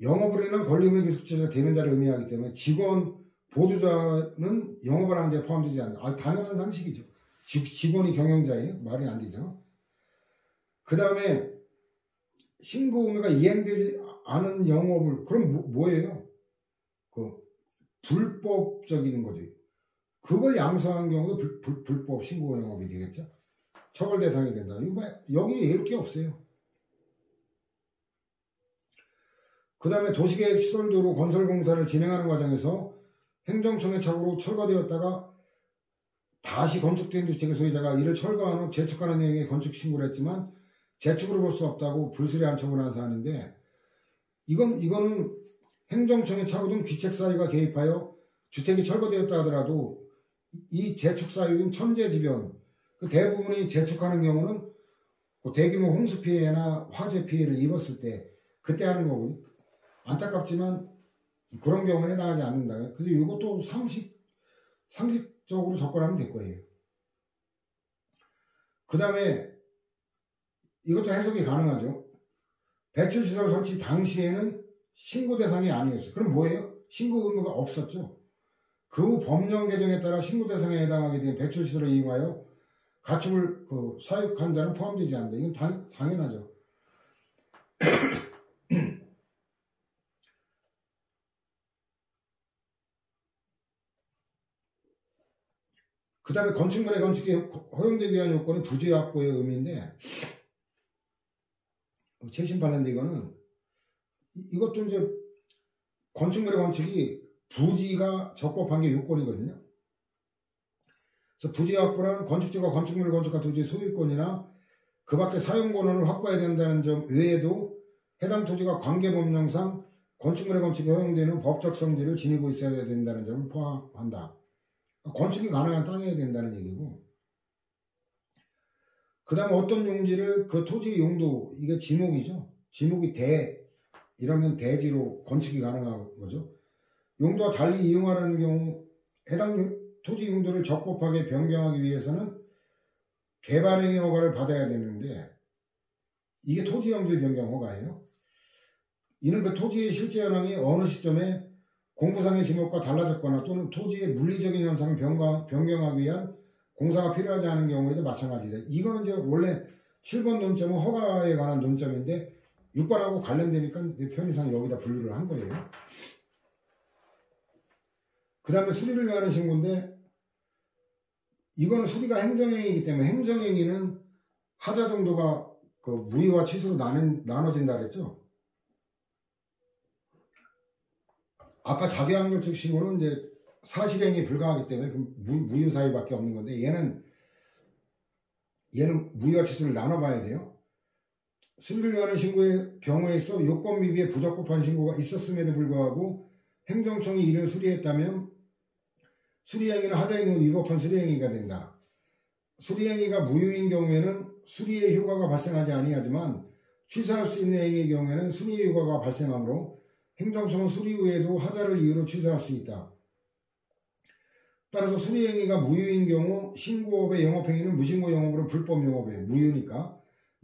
영업으로 인한 권리의무 기숙제가 되는 자를 의미하기 때문에 직원 보조자는 영업을 하는 자에 포함되지 않는다. 당연한 상식이죠. 직원이 경영자예요. 말이 안 되죠. 그 다음에 신고 의무가 이행되지 않은 영업을 그럼 뭐예요? 그 불법적인 거죠. 그걸 양수한 경우도 불법 신고 영업이 되겠죠. 처벌 대상이 된다. 이거 여기 외울 게 없어요. 그 다음에 도시계획 시설도로 건설공사를 진행하는 과정에서 행정청의 착오로 철거되었다가 다시 건축된 주택의 소유자가 이를 철거한 후 재축하는 내용의 건축 신고를 했지만 재축으로 볼 수 없다고 불수리한 처분한 사안인데 이거는 행정청의 착오 등 귀책 사유가 개입하여 주택이 철거되었다 하더라도 이 재축 사유인 천재지변 그 대부분이 재축하는 경우는 대규모 홍수 피해나 화재 피해를 입었을 때 그때 하는 거거든요. 안타깝지만 그런 경우는 해당하지 않는다. 그래서 이것도 상식적으로 접근하면 될 거예요. 그 다음에 이것도 해석이 가능하죠. 배출시설 설치 당시에는 신고 대상이 아니었어요. 그럼 뭐예요? 신고 의무가 없었죠. 그 후 법령 개정에 따라 신고 대상에 해당하게 된 배출시설을 이용하여 가축을 사육한 자는 포함되지 않는다. 이건 당연하죠. 그 다음에 건축물의 건축에 허용되기 위한 요건은 부지 확보의 의미인데 최신 판례인데 이것도 이제 건축물의 건축이 부지가 적법한 게 요건이거든요. 그래서 부지 확보란 건축주가 건축물을 건축한 토지의 소유권이나 그 밖에 사용 권한을 확보해야 된다는 점 외에도 해당 토지가 관계법령상 건축물의 건축에 허용되는 법적 성질을 지니고 있어야 된다는 점을 포함한다. 건축이 가능한 땅이어야 된다는 얘기고 그 다음에 어떤 용지를 그 토지의 용도 이게 지목이죠. 지목이 이러면 대지로 건축이 가능한 거죠. 용도와 달리 이용하라는 경우 해당 토지 용도를 적법하게 변경하기 위해서는 개발행위 허가를 받아야 되는데 이게 토지용지 변경 허가예요. 이는 그 토지의 실제 현황이 어느 시점에 공부상의 지목과 달라졌거나 또는 토지의 물리적인 현상을 변경하기 위한 공사가 필요하지 않은 경우에도 마찬가지다. 이거는 이제 원래 7번 논점은 허가에 관한 논점인데 6번하고 관련되니까 편의상 여기다 분류를 한 거예요. 그 다음에 수리를 위한 신고인데 이거는 수리가 행정행위이기 때문에 행정행위는 하자 정도가 그 무효와 취소로 나눠진다 그랬죠. 아까 자기항력적 신고는 이제 사실행위 불가하기 때문에 무효 사유밖에 없는 건데 얘는 무효와 취소를 나눠봐야 돼요. 수리를 위한 신고의 경우에 있어 요건 미비에 부적법한 신고가 있었음에도 불구하고 행정청이 이를 수리했다면 수리행위는 하자의 경우 위법한 수리행위가 된다. 수리행위가 무효인 경우에는 수리의 효과가 발생하지 아니하지만 취소할 수 있는 행위의 경우에는 수리의 효과가 발생하므로 행정청은 수리 후에도 하자를 이유로 취소할 수 있다. 따라서 수리행위가 무효인 경우 신고업의 영업행위는 무신고 영업으로 불법 영업에 무효니까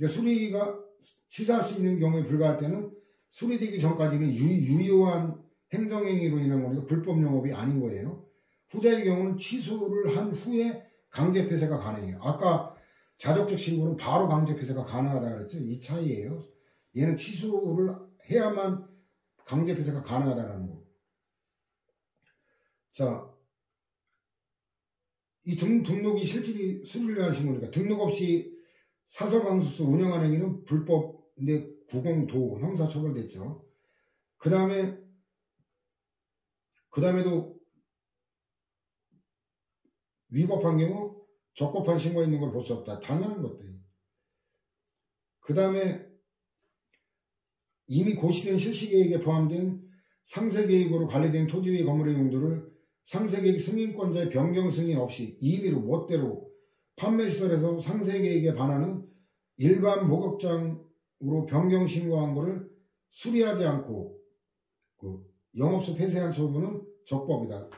수리가 취소할 수 있는 경우에 불과할 때는 수리되기 전까지는 유효한 행정행위로 인한 거니까 불법 영업이 아닌 거예요. 후자의 경우는 취소를 한 후에 강제 폐쇄가 가능해요. 아까 자적적 신고는 바로 강제 폐쇄가 가능하다 그랬죠. 이 차이예요. 얘는 취소를 해야만 강제 폐쇄가 가능하다는 거. 자, 이 등록이 실질이 수리를 위한 신고니까 등록 없이 사설강습소 운영하는 행위는 불법인데 구공도 형사처벌됐죠. 그 다음에도 위법한 경우 적법한 신고가 있는 걸 볼 수 없다. 당연한 것들이. 그 다음에 이미 고시된 실시계획에 포함된 상세계획으로 관리된 토지의 건물의 용도를 상세계획 승인권자의 변경 승인 없이 임의로 멋대로 판매시설에서 상세계획에 반하는 일반 목욕장으로 변경 신고한 것을 수리하지 않고 영업소 폐쇄한 처분은 적법이다.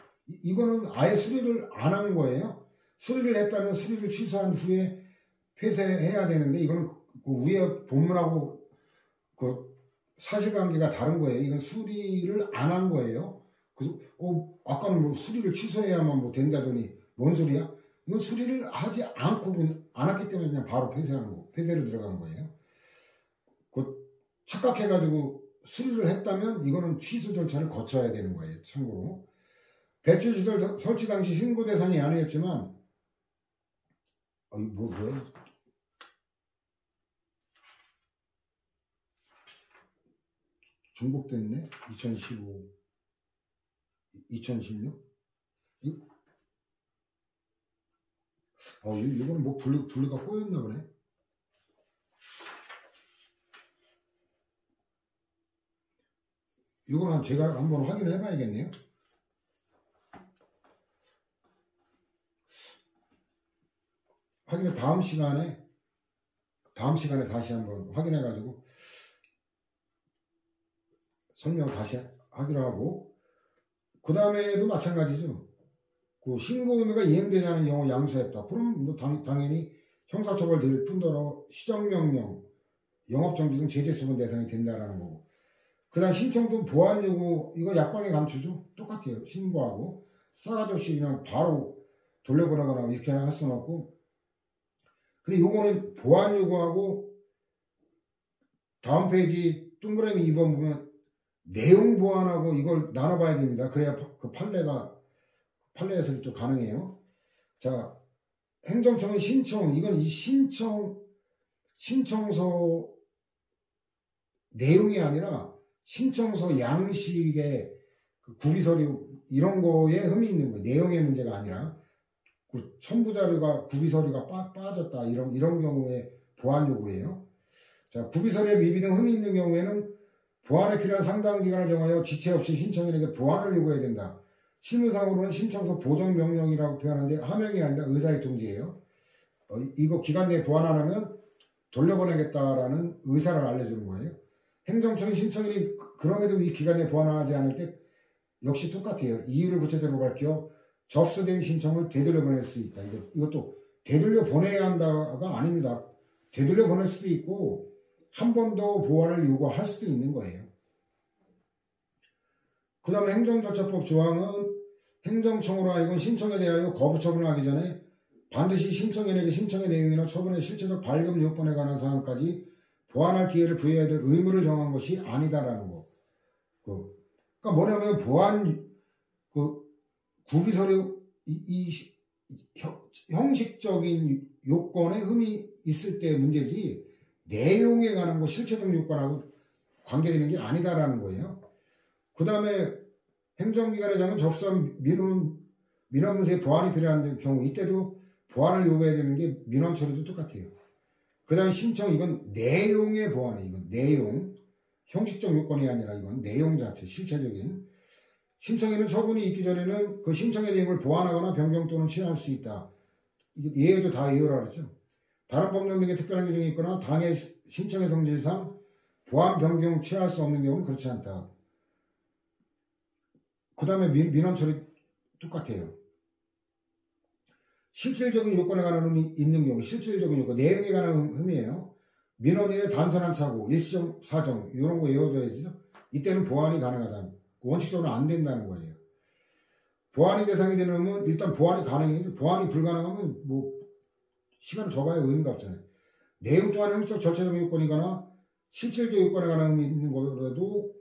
이거는 아예 수리를 안 한 거예요. 수리를 했다면 수리를 취소한 후에 폐쇄해야 되는데 이거는 그 위에 본문하고 그 사실관계가 다른 거예요. 이건 수리를 안 한 거예요. 그래서 아까는 뭐 수리를 취소해야만 뭐 된다더니 뭔 소리야? 이건 수리를 하지 않고 안 했기 때문에 그냥 바로 폐쇄하는 거, 폐쇄로 들어간 거예요. 그 착각해가지고 수리를 했다면 이거는 취소 절차를 거쳐야 되는 거예요. 참고로. 배출시설 설치 당시 신고 대상이 아니었지만 뭐야? 중복됐네? 2015 2016? 이거는 뭐 분류가 꼬였나 보네. 이거는 제가 한번 확인해 봐야겠네요. 확인해 다음 시간에 다시 한번 확인해 가지고 설명 다시 하기로 하고, 그 다음에도 마찬가지죠. 그 신고 의무가 이행되지 않은 경우 양수했다. 그럼 뭐 당연히 형사처벌 될 뿐더러 시정명령, 영업정지 등 제재처분 대상이 된다라는 거고. 그 다음 신청도 보안 요구, 이거 약방의 감추죠. 똑같아요. 신고하고 싸가지 없이 그냥 바로 돌려보내거나 이렇게 할 수는 없고. 근데 요거는 보안 요구하고 다음 페이지 동그라미 2번 보면 내용 보완하고 이걸 나눠봐야 됩니다. 그래야 그 판례 해석이 또 가능해요. 자, 행정청은 이건 이 신청서 내용이 아니라 신청서 양식의 그 구비서류 이런 거에 흠이 있는 거예요. 내용의 문제가 아니라 그 첨부자료가 구비서류가 빠졌다 이런 경우에 보완 요구예요. 자, 구비서류에 미비 등 흠이 있는 경우에는 보완에 필요한 상당 기간을 정하여 지체 없이 신청인에게 보완을 요구해야 된다. 실무상으로는 신청서 보정 명령이라고 표현하는데 하명이 아니라 의사의 통지예요. 이거 기간 내에 보완 안 하면 돌려보내겠다라는 의사를 알려주는 거예요. 행정청이 신청인이 그럼에도 이 기간 내에 보완하지 않을 때 역시 똑같아요. 이유를 구체적으로 밝혀 접수된 신청을 되돌려 보낼 수 있다. 이것도 되돌려 보내야 한다가 아닙니다. 되돌려 보낼 수도 있고 한 번 더 보완을 요구할 수도 있는 거예요. 그 다음에 행정절차법 조항은 행정청으로 하여금 신청에 대하여 거부 처분을 하기 전에 반드시 신청인에게 신청의 내용이나 처분의 실체적 발급 요건에 관한 사항까지 보완할 기회를 부여해야 될 의무를 정한 것이 아니다라는 거. 그러니까 뭐냐면 보완 구비서류 형식적인 요건에 흠이 있을 때 문제지 내용에 관한 거 실체적 요건하고 관계되는 게 아니다라는 거예요. 그 다음에 행정기관의 접수한 민원문서에 보완이 필요한 경우 이때도 보완을 요구해야 되는 게 민원 처리도 똑같아요. 그 다음에 신청 이건 내용의 보완이에요. 이건 내용 형식적 요건이 아니라 이건 내용 자체 실체적인 신청에는 처분이 있기 전에는 그 신청의 내용을 보완하거나 변경 또는 취하할 수 있다. 예외도 다 예외라 그랬죠. 다른 법령 등의 특별한 규정이 있거나 당의 신청의 성질상 보완 변경 취하할 수 없는 경우는 그렇지 않다. 그 다음에 민원 처리 똑같아요. 실질적인 요건에 관한 흠이 있는 경우 실질적인 요건 내용에 관한 흠이에요. 민원인의 단순한 착오, 일시적 사정 이런 거 외워줘야죠. 이때는 보완이 가능하다. 원칙적으로 안 된다는 거예요. 보완이 대상이 되는 흠은 일단 보완이 가능해요. 보완이 불가능하면 뭐 시간 줘봐야 의미가 없잖아요. 내용 또한 형식적 절차적 요건이거나 실질적 요건에 관한 흠이 있는 거라도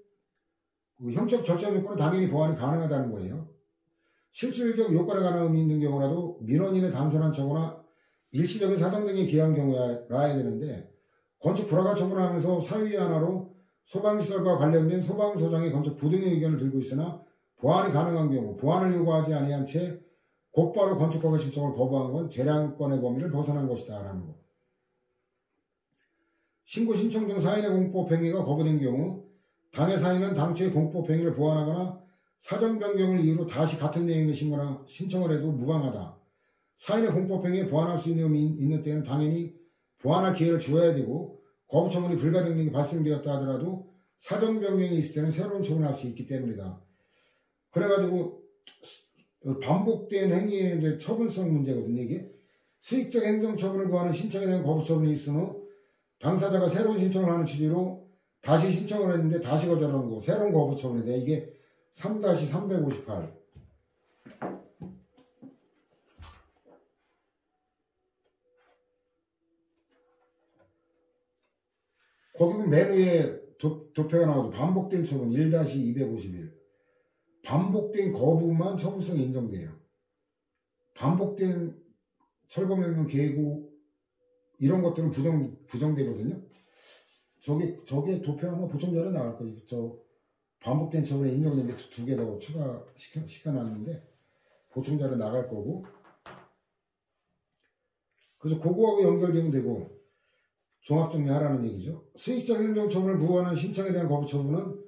그 형적 절차적 요건은 당연히 보완이 가능하다는 거예요. 실질적 요건에 관한 흠이 있는 경우라도 민원인의 단순한 착오나 일시적인 사정 등에 기한 경우라야 되는데 건축 불허가 처분하면서 사유의 하나로 소방시설과 관련된 소방서장의 건축 부등의 의견을 들고 있으나 보완이 가능한 경우 보완을 요구하지 아니한 채 곧바로 건축허가 신청을 거부한 건 재량권의 범위를 벗어난 것이다 라는 거. 신고 신청 등 사인의 공법 행위가 거부된 경우 당해 사인은 당초의 공법 행위를 보완하거나 사정 변경을 이유로 다시 같은 내용의 신청을 해도 무방하다. 사인의 공법 행위에 보완할 수 있는 흠이 있는 때는 당연히 보완할 기회를 주어야 되고 거부 처분이 불가능 등이 발생되었다 하더라도 사정 변경이 있을 때는 새로운 처분을 할 수 있기 때문이다. 그래가지고 반복된 행위의 이제 처분성 문제거든요. 이게 수익적 행정처분을 구하는 신청에 대한 거부 처분이 있은 후 당사자가 새로운 신청을 하는 취지로 다시 신청을 했는데 다시 거절하는 거 새로운 거부 처분인데 이게 3-358 거기 보면 맨 위에 도표가 나오죠. 반복된 처분 1-251 반복된 거부만 처분성이 인정돼요. 반복된 철거명령 계고 이런 것들은 부정되거든요. 저게 도표 아마 보충자료 나갈 거예요. 저 반복된 처분에 인정된 게 2개 더 추가시켜놨는데 보충자료 나갈 거고 그래서 그거하고 연결되면 되고 종합정리하라는 얘기죠. 수익적 행정처분을 구하는 신청에 대한 거부 처분은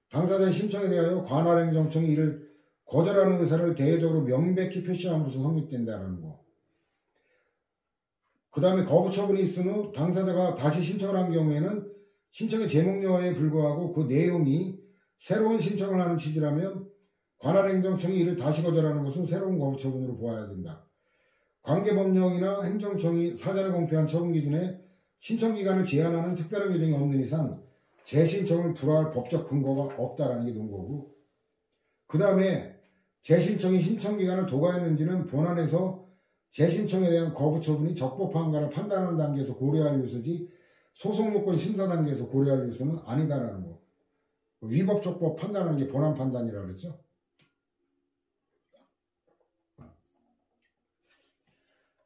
당사자의 신청에 대하여 관할행정청이 이를 거절하는 의사를 대외적으로 명백히 표시함으로써 성립된다는 거. 그 다음에 거부 처분이 있은 후 당사자가 다시 신청을 한 경우에는 신청의 제목여하에 불구하고 그 내용이 새로운 신청을 하는 취지라면 관할행정청이 이를 다시 거절하는 것은 새로운 거부 처분으로 보아야 된다. 관계법령이나 행정청이 사전에 공표한 처분 기준에 신청기간을 제한하는 특별한 규정이 없는 이상 재신청을 불허할 법적 근거가 없다라는 게 놓은 거고 그 다음에 재신청이 신청기간을 도과했는지는 본안에서 재신청에 대한 거부 처분이 적법한가를 판단하는 단계에서 고려할 요소지 소송요건 심사 단계에서 고려할 요소는 아니다라는 거. 위법적법 판단하는 게 본안 판단이라고 그랬죠.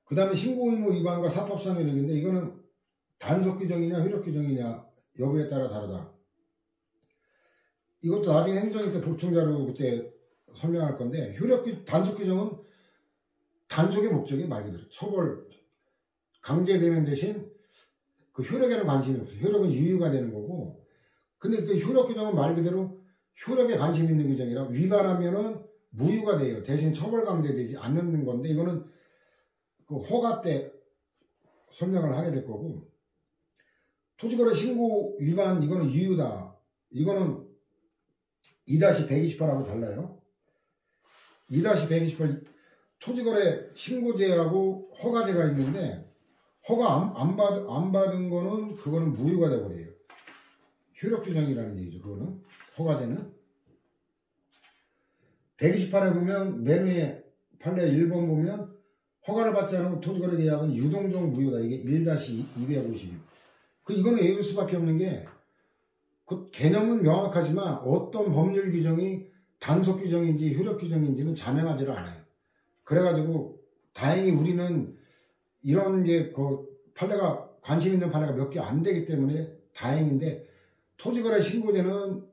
그 다음에 신고 의무 위반과 사법상의 력인데 이거는 단속 규정이냐 효력 규정이냐 여부에 따라 다르다. 이것도 나중에 행정위 때 보충자료 그때 설명할 건데 단속 규정은 단속의 목적이 말 그대로 처벌 강제되는 대신 그 효력에는 관심이 없어요. 효력은 유효가 되는 거고 근데 그 효력 규정은 말 그대로 효력에 관심 있는 규정이라 위반하면은 무효가 돼요. 대신 처벌 강제되지 않는 건데 이거는 그 허가 때 설명을 하게 될 거고 토지거래 신고 위반 이거는 유효다. 이거는 2-128하고 달라요. 2-128 토지거래 신고제하고 허가제가 있는데 허가 안 받은 거는 그거는 무효가 돼버려요. 효력 규정이라는 얘기죠. 그거는 허가제는 128에 보면 맨 위에 판례 1번 보면 허가를 받지 않은 토지거래 계약은 유동적 무효다. 이게 1-252. 이거는 예일 수밖에 없는 게, 그 개념은 명확하지만 어떤 법률 규정이 단속 규정인지 효력 규정인지는 자명하지를 않아요. 그래가지고 다행히 우리는 이런 게 판례가 관심 있는 판례가 몇 개 안 되기 때문에 다행인데, 토지거래 신고제는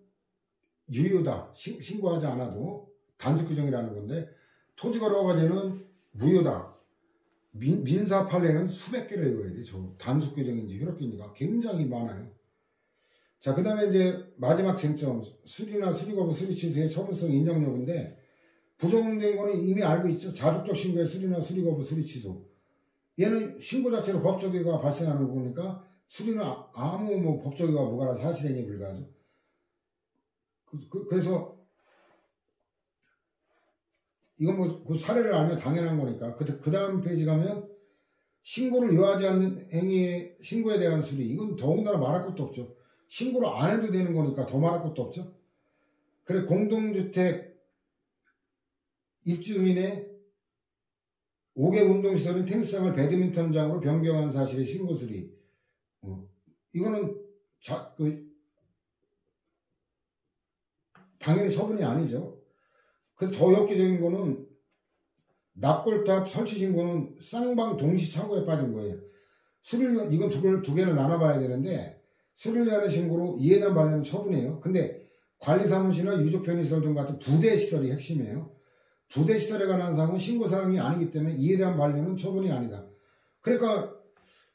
유효다. 신고하지 않아도 단속 규정이라는 건데, 토지거래 허가제는 무효다. 민사 판례는 수백 개를 읽어야 돼. 저 단속 규정인지 효력 규정인지가 굉장히 많아요. 자, 그 다음에 이제 마지막 쟁점, 수리나 수리거부 수리 취소의 처분성 인정 여부인데, 부정된 거는 이미 알고 있죠. 자족적 신고의 수리나 수리거부 수리 취소. 얘는 신고 자체로 법적 효과가 발생하는 거니까 수리는 아무 법적 효과가 무관한 사실행위에 불과하죠. 그래서 이건 그 사례를 알면 당연한 거니까. 그 다음 페이지 가면 신고를 요하지 않는 행위의 신고에 대한 수리. 이건 더군다나 말할 것도 없죠. 신고를 안 해도 되는 거니까 더 말할 것도 없죠. 그래, 공동주택 입주민의 5개 운동시설은 테니스장을 배드민턴장으로 변경한 사실의 신고 수리. 이거는 당연히 처분이 아니죠. 더 엽기적인 거는 납골탑 설치 신고는 쌍방 동시 착오에 빠진 거예요. 이건 두 개를 나눠봐야 되는데, 수리를 위한 신고로 이해단 발령은 처분이에요. 근데 관리사무실이나 유족편의시설 등 같은 부대시설이 핵심이에요. 부대시설에 관한 사항은 신고사항이 아니기 때문에 이에 대한 반려는 처분이 아니다. 그러니까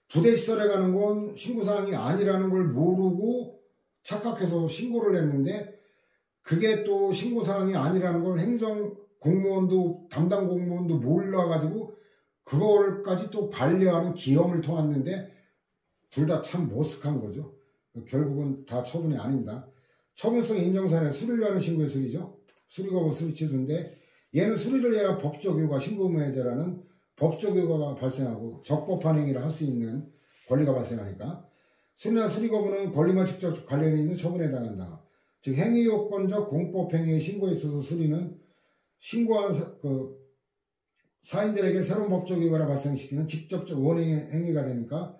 부대시설에 관한 건 신고사항이 아니라는 걸 모르고 착각해서 신고를 했는데, 그게 또 신고사항이 아니라는 걸 행정공무원도 담당 공무원도 몰라가지고 그걸까지 또 반려하는 기염을 토했는데, 둘 다 참 모색한 거죠. 결국은 다 처분이 아닙니다. 처분성 인정사례는 수리를 위한 신고의 수리죠. 수리거부 수리 취소인데, 얘는 수리를 위한 법적 효과 신고무해제라는 법적 효과가 발생하고 적법한 행위를 할 수 있는 권리가 발생하니까, 수리나 수리거부는 권리와 직접 관련이 있는 처분에 해당한다. 즉 행위 요건적 공법 행위의 신고에 있어서 수리는 신고한 사인들에게 새로운 법적 효과를 발생시키는 직접적 원행의 행위가 되니까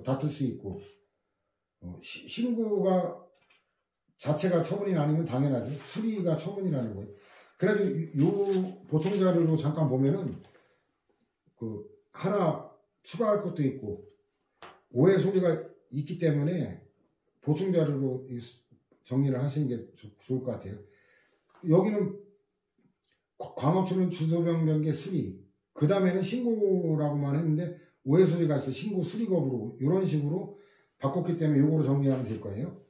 다툴 수 있고, 신고가 자체가 처분이 아니면 당연하죠. 수리가 처분이라는 거예요. 그래도 요 보충자료로 잠깐 보면은 하나 추가할 것도 있고 오해 소지가 있기 때문에 보충자료로 정리를 하시는 게 좋을 것 같아요. 여기는 광업초는 주소 변경의 수리, 그 다음에는 신고라고만 했는데 오해 소지가 있어 신고 수리 거부로 이런 식으로 바꿨기 때문에 요거로 정리하면 될 거예요.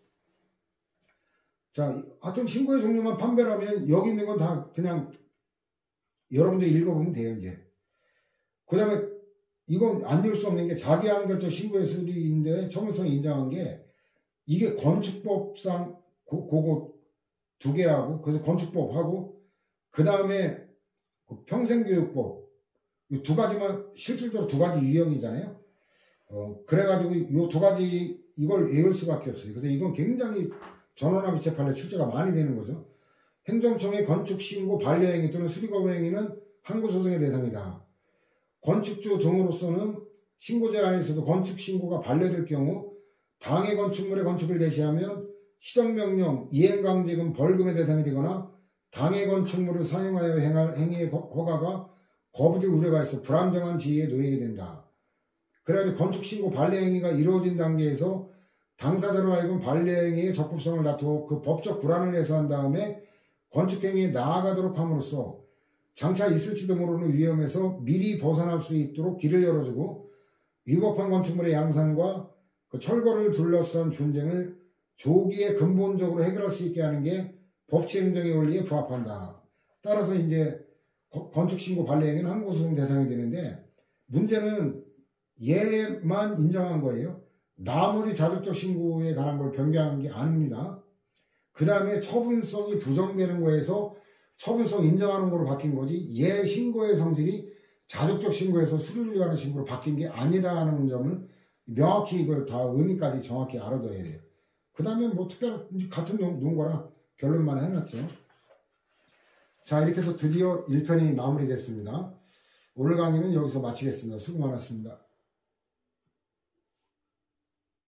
자, 하여튼 신고의 종류만 판별하면 여기 있는 건 다 그냥 여러분들이 읽어보면 돼요, 이제. 그 다음에 이건 안 읽을 수 없는 게 자기 한결적 신고의 수리인데 처분성이 인정한 게, 이게 건축법상 그거 두 개하고, 그래서 건축법하고, 그 다음에 평생교육법, 이 두 가지만 실질적으로 두 가지 유형이잖아요. 그래가지고 이 두 가지 이걸 외울 수밖에 없어요. 그래서 이건 굉장히 전원합의 재판에 출제가 많이 되는 거죠. 행정청의 건축신고 반려행위 또는 수리거부행위는 항고소송의 대상이다. 건축주 등으로서는 신고제 안에서도 건축신고가 반려될 경우 당해 건축물의 건축을 개시하면 시정명령, 이행강제금, 벌금의 대상이 되거나 당해 건축물을 사용하여 행할 행위의 허가가 거부될 우려가 있어 불안정한 지위에 놓이게 된다. 그래가지고 건축신고 반려행위가 이루어진 단계에서 당사자로 하여금 반려행위의 적법성을 다투어 그 법적 불안을 해소한 다음에 건축행위에 나아가도록 함으로써 장차 있을지도 모르는 위험에서 미리 벗어날 수 있도록 길을 열어주고 위법한 건축물의 양산과 그 철거를 둘러싼 분쟁을 조기에 근본적으로 해결할 수 있게 하는 게 법치행정의 원리에 부합한다. 따라서 이제 건축신고 반려행위는 항고소송 대상이 되는데, 문제는 얘만 인정한 거예요. 나머지 자족적 신고에 관한 걸 변경한 게 아닙니다. 그 다음에 처분성이 부정되는 거에서 처분성 인정하는 거로 바뀐 거지, 얘 신고의 성질이 자족적 신고에서 수리를 위한 신고로 바뀐 게 아니라는 점을 명확히 이걸 다 의미까지 정확히 알아둬야 돼요. 그 다음에 뭐 특별한 같은 논거라 결론만 해놨죠. 자, 이렇게 해서 드디어 1편이 마무리됐습니다. 오늘 강의는 여기서 마치겠습니다. 수고 많았습니다.